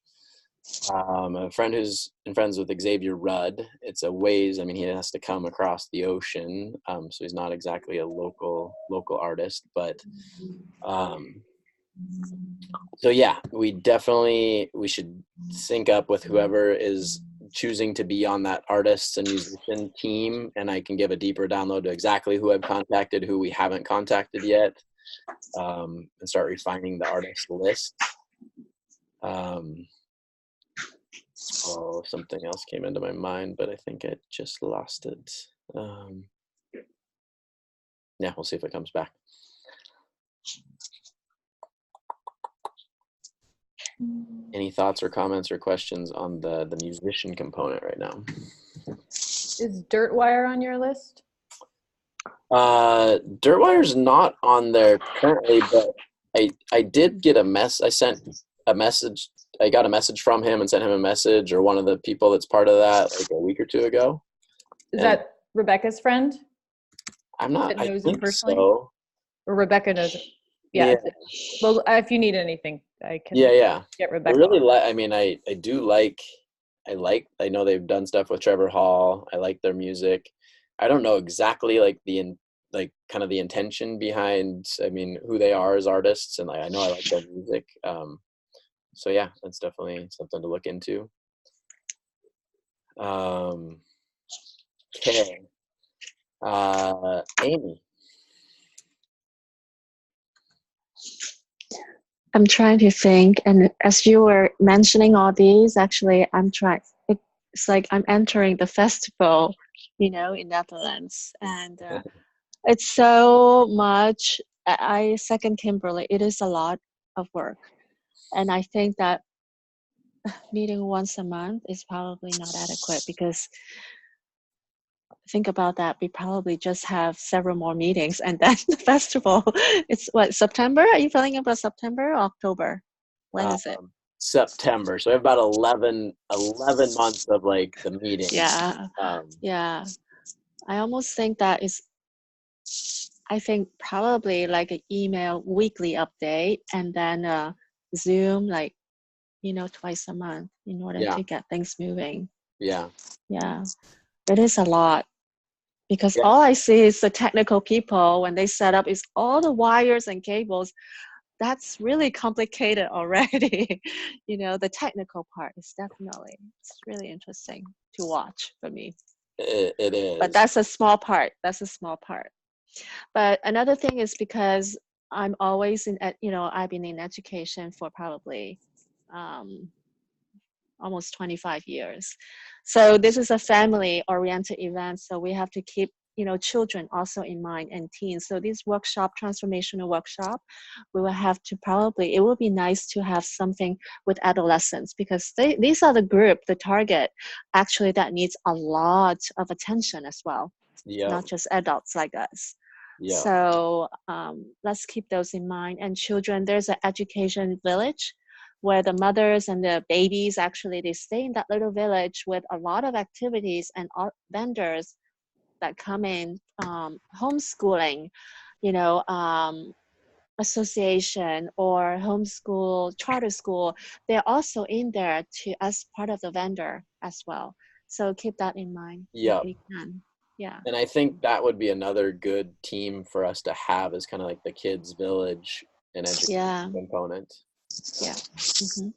A friend who's friends with Xavier Rudd. It's a ways. I mean, he has to come across the ocean. So he's not exactly a local artist, but, so yeah, we should sync up with whoever is choosing to be on that artists and musician team, and I can give a deeper download to exactly who I've contacted, who we haven't contacted yet, and start refining the artist list. Something else came into my mind, but I think I just lost it. Yeah, we'll see if it comes back. Any thoughts or comments or questions on the musician component right now? Is Dirtwire on your list? Dirtwire's not on there currently, but I did get I sent a message. I got a message from him and sent him a message, or one of the people that's part of that, like a week or two ago. Is that Rebecca's friend? I'm not. That knows I him think personally? so. Or Rebecca knows him? Yeah. Well, if you need anything, I can get Rebecca. I really I know they've done stuff with Trevor Hall. I like their music. I don't know exactly like kind of the intention behind, I mean, who they are as artists, and like I know I like their music. So yeah, that's definitely something to look into. Okay. Amy. I'm trying to think, and as you were mentioning all these, actually, it's like I'm entering the festival, in Netherlands, and it's so much. I second Kimberly. It is a lot of work, and I think that meeting once a month is probably not adequate, because think about that, we probably just have several more meetings, and then the festival, it's what, September? Are you feeling about September or October? When is it? September. So we have about 11 months of like the meeting. Yeah. Yeah. I almost think that is, I think probably like an email weekly update and then Zoom, like, twice a month in order Yeah. to get things moving. Yeah. Yeah. It is a lot because Yeah. all I see is the technical people when they set up is all the wires and cables. That's really complicated already. The technical part is definitely, it's really interesting to watch for me. It is. But that's a small part. But another thing is because I'm always I've been in education for probably almost 25 years. So this is a family-oriented event. So we have to keep children also in mind and teens. So this transformational workshop, we will have to it will be nice to have something with adolescents because these are the target actually that needs a lot of attention as well. Yeah. Not just adults like us. Yeah. So let's keep those in mind. And children, there's an education village where the mothers and the babies actually they stay in that little village with a lot of activities and vendors that come in, homeschooling, association or homeschool, charter school. They're also in there as part of the vendor as well. So keep that in mind. Yeah. If we can. Yeah. And I think that would be another good team for us to have is kind of like the kids village and education component. Yeah. Mm-hmm.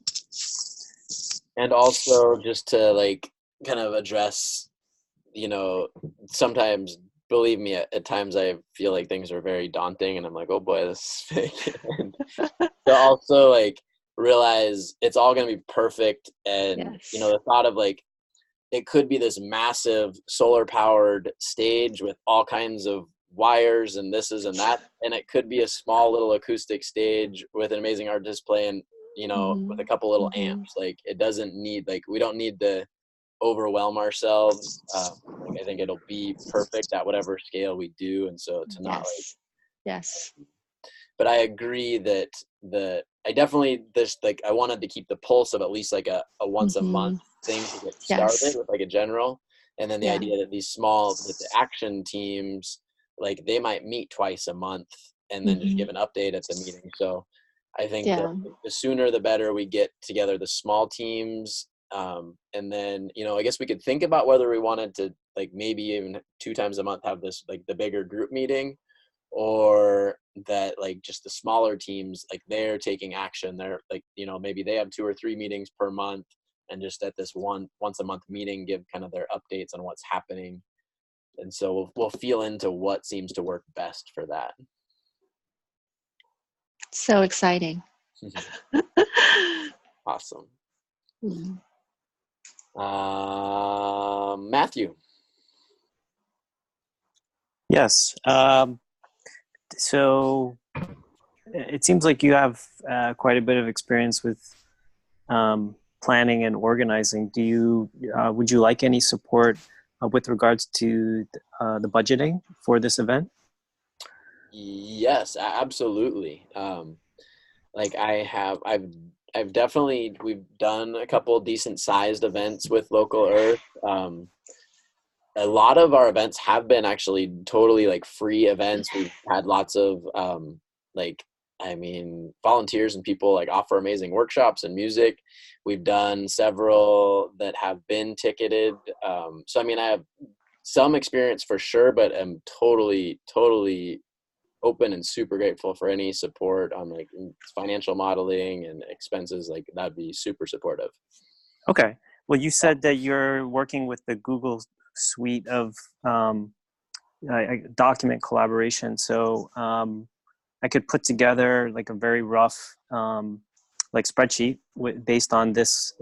And also just to like kind of address, sometimes, believe me, at times I feel like things are very daunting and I'm like, oh boy, this is fake. And to also like realize it's all going to be perfect. And, the thought of like, it could be this massive solar powered stage with all kinds of wires and this is and that. And it could be a small little acoustic stage with an amazing artist playing, with a couple little amps. Like it doesn't need, like, we don't need to overwhelm ourselves. I think it'll be perfect at whatever scale we do. And so to not Yes. But I agree that I definitely I wanted to keep the pulse of at least like a once a month thing to get started with like a general. And then the idea that these with the action teams, like they might meet twice a month and then just give an update at the meeting. So I think that the sooner the better we get together the small teams. And then, I guess we could think about whether we wanted to like maybe even 2 times a month have this like the bigger group meeting, or that like just the smaller teams, like they're taking action. They're like, maybe they have 2 or 3 meetings per month and just at this once a month meeting, give kind of their updates on what's happening. And so we'll feel into what seems to work best for that. So exciting. Awesome. Matthew. Yes. So it seems like you have quite a bit of experience with planning and organizing. Would you like any support with regards to the budgeting for this event? Yes, absolutely. I've definitely, we've done a couple decent sized events with Local Earth. A lot of our events have been actually totally like free events. We've had lots of volunteers and people like offer amazing workshops and music. We've done several that have been ticketed. So I have some experience for sure, but I'm totally open and super grateful for any support on like financial modeling and expenses. Like that'd be super supportive. Okay. Well, you said that you're working with the Google suite of document collaboration. So I could put together like a very rough spreadsheet based on this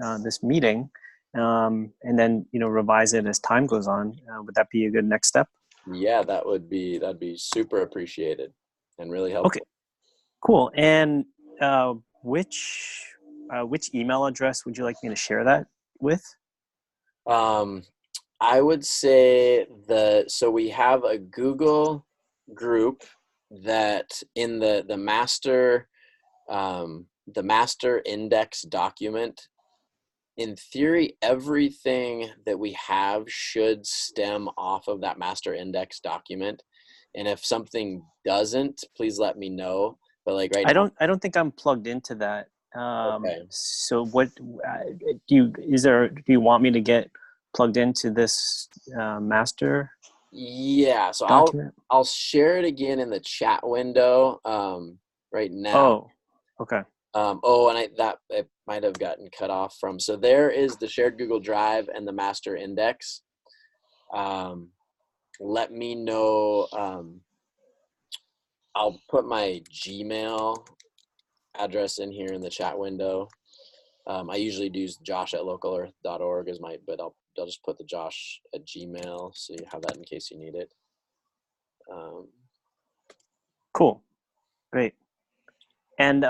meeting, and then revise it as time goes on. Would that be a good next step? Yeah, that'd be super appreciated and really helpful. Okay, cool. And which email address would you like me to share that with? I would say so we have a Google group that in the master the master index document, in theory, everything that we have should stem off of that master index document. And if something doesn't, please let me know. But like right now, I don't think I'm plugged into that. okay. So what do you want me to get plugged into this master Yeah, so document? I'll share it again in the chat window right now. Oh, okay. And it might have gotten cut off from. So there is the shared Google Drive and the master index. Let me know. I'll put my Gmail address in here in the chat window. I usually do josh@localearth.org as but I'll just put the Josh at Gmail, so you have that in case you need it. Cool, great. And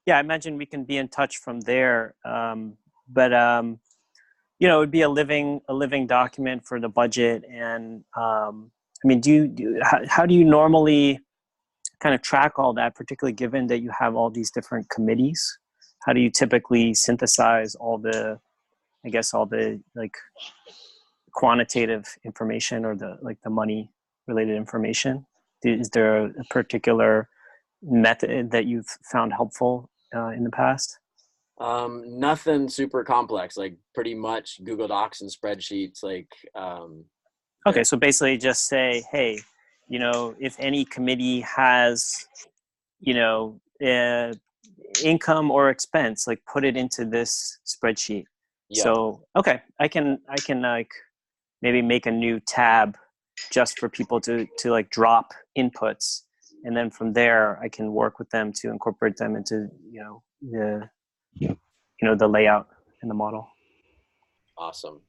yeah, I imagine we can be in touch from there. But it would be a living document for the budget. And I mean, how do you normally kind of track all that, particularly given that you have all these different committees? How do you typically synthesize all the like quantitative information or the money related information? Is there a particular method that you've found helpful in the past? Nothing super complex, like pretty much Google Docs and spreadsheets. Okay, so basically just say, hey, if any committee has, income or expense, like put it into this spreadsheet. Yeah. So, okay, I can like maybe make a new tab just for people to like drop inputs. And then from there, I can work with them to incorporate them into, the layout and the model. Awesome.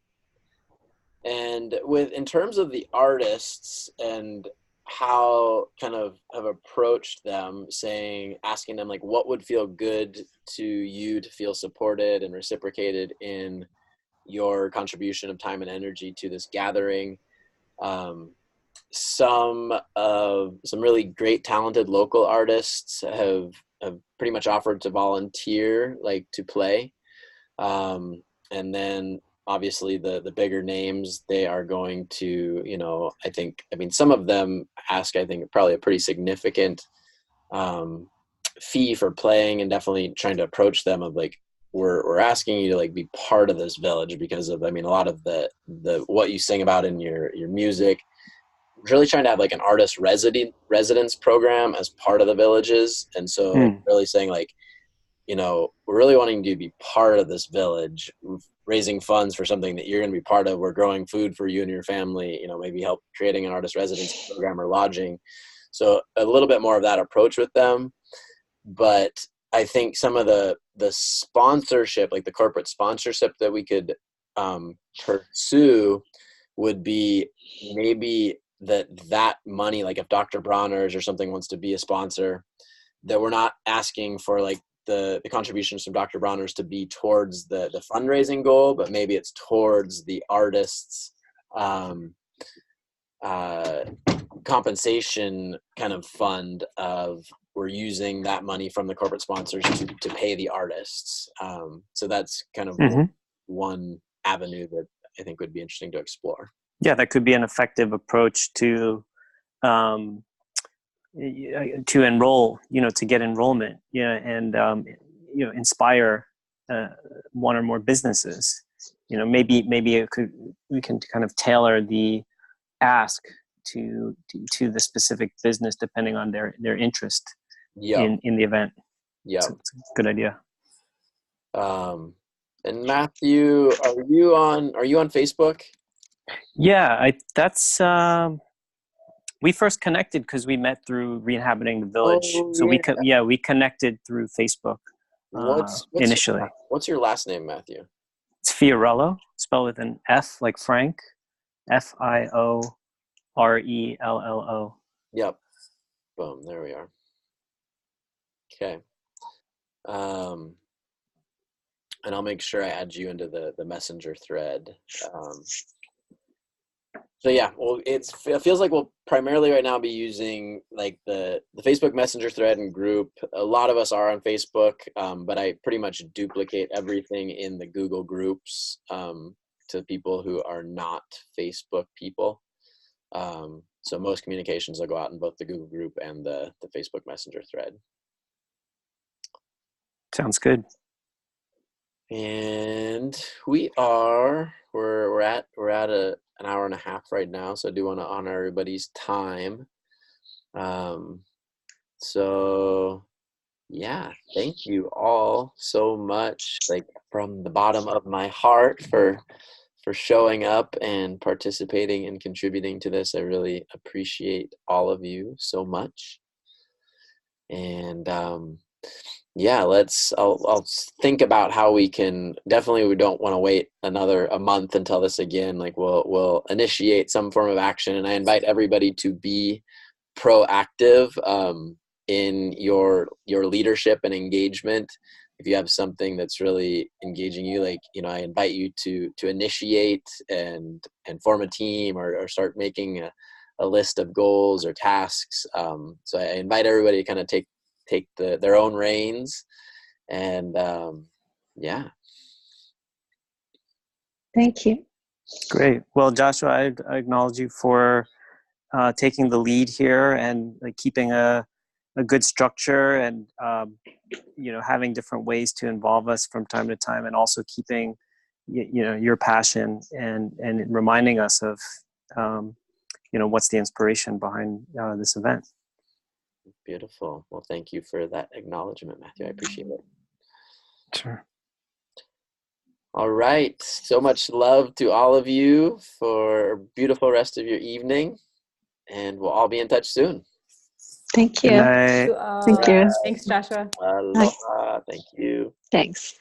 And in terms of the artists and how kind of have approached them, asking them like, what would feel good to you to feel supported and reciprocated in your contribution of time and energy to this gathering. Some really great talented local artists have pretty much offered to volunteer, like to play. And then obviously the bigger names, they are going to, some of them ask, I think probably a pretty significant fee for playing, and definitely trying to approach them of like, we're asking you to like be part of this village because of, a lot of the what you sing about in your music. We're really trying to have like an artist residence program as part of the villages. And so really saying like, we're really wanting you to be part of this village, raising funds for something that you're going to be part of. We're growing food for you and your family, maybe help creating an artist residence program or lodging. So a little bit more of that approach with them. But I think some of the sponsorship, like the corporate sponsorship that we could pursue would be maybe that money, like if Dr. Bronner's or something wants to be a sponsor, that we're not asking for like the contributions from Dr. Bronner's to be towards the fundraising goal, but maybe it's towards the artists' compensation kind of fund of, we're using that money from the corporate sponsors to pay the artists. So that's kind of one avenue that I think would be interesting to explore. Yeah, that could be an effective approach to enroll, to get enrollment, and inspire one or more businesses. Maybe we can kind of tailor the ask to the specific business depending on their interest in the event. Yeah, so it's a good idea. And Matthew, are you on Facebook? Yeah, we first connected because we met through Re-inhabiting the Village. Oh, so yeah. we connected through Facebook initially. What's your last name, Matthew? It's Fiorello, spelled with an F like Frank, Fiorello. Yep. Boom. There we are. Okay. And I'll make sure I add you into the messenger thread. So yeah, well, it feels like we'll primarily right now be using like the Facebook Messenger thread and group. A lot of us are on Facebook, but I pretty much duplicate everything in the Google groups to people who are not Facebook people. So most communications will go out in both the Google group and the Facebook Messenger thread. Sounds good. And we're at an hour and a half right now, so I do want to honor everybody's time. So yeah, thank you all so much, like from the bottom of my heart, for showing up and participating and contributing to this. I really appreciate all of you so much. And yeah, I'll think about how we can, definitely we don't want to wait a month until this again. Like we'll initiate some form of action, and I invite everybody to be proactive in your leadership and engagement. If you have something that's really engaging you, like, I invite you to initiate and form a team or start making a list of goals or tasks. So I invite everybody to kind of take their own reins, and yeah. Thank you. Great. Well, Joshua, I acknowledge you for taking the lead here and like keeping a good structure and having different ways to involve us from time to time, and also keeping your passion and reminding us of what's the inspiration behind this event. Beautiful. Well, thank you for that acknowledgement, Matthew. I appreciate it. Sure. All right. So much love to all of you for a beautiful rest of your evening, and we'll all be in touch soon. Thank you. Good night. Thank you. Thanks, Joshua. Aloha. Thank you. Thanks.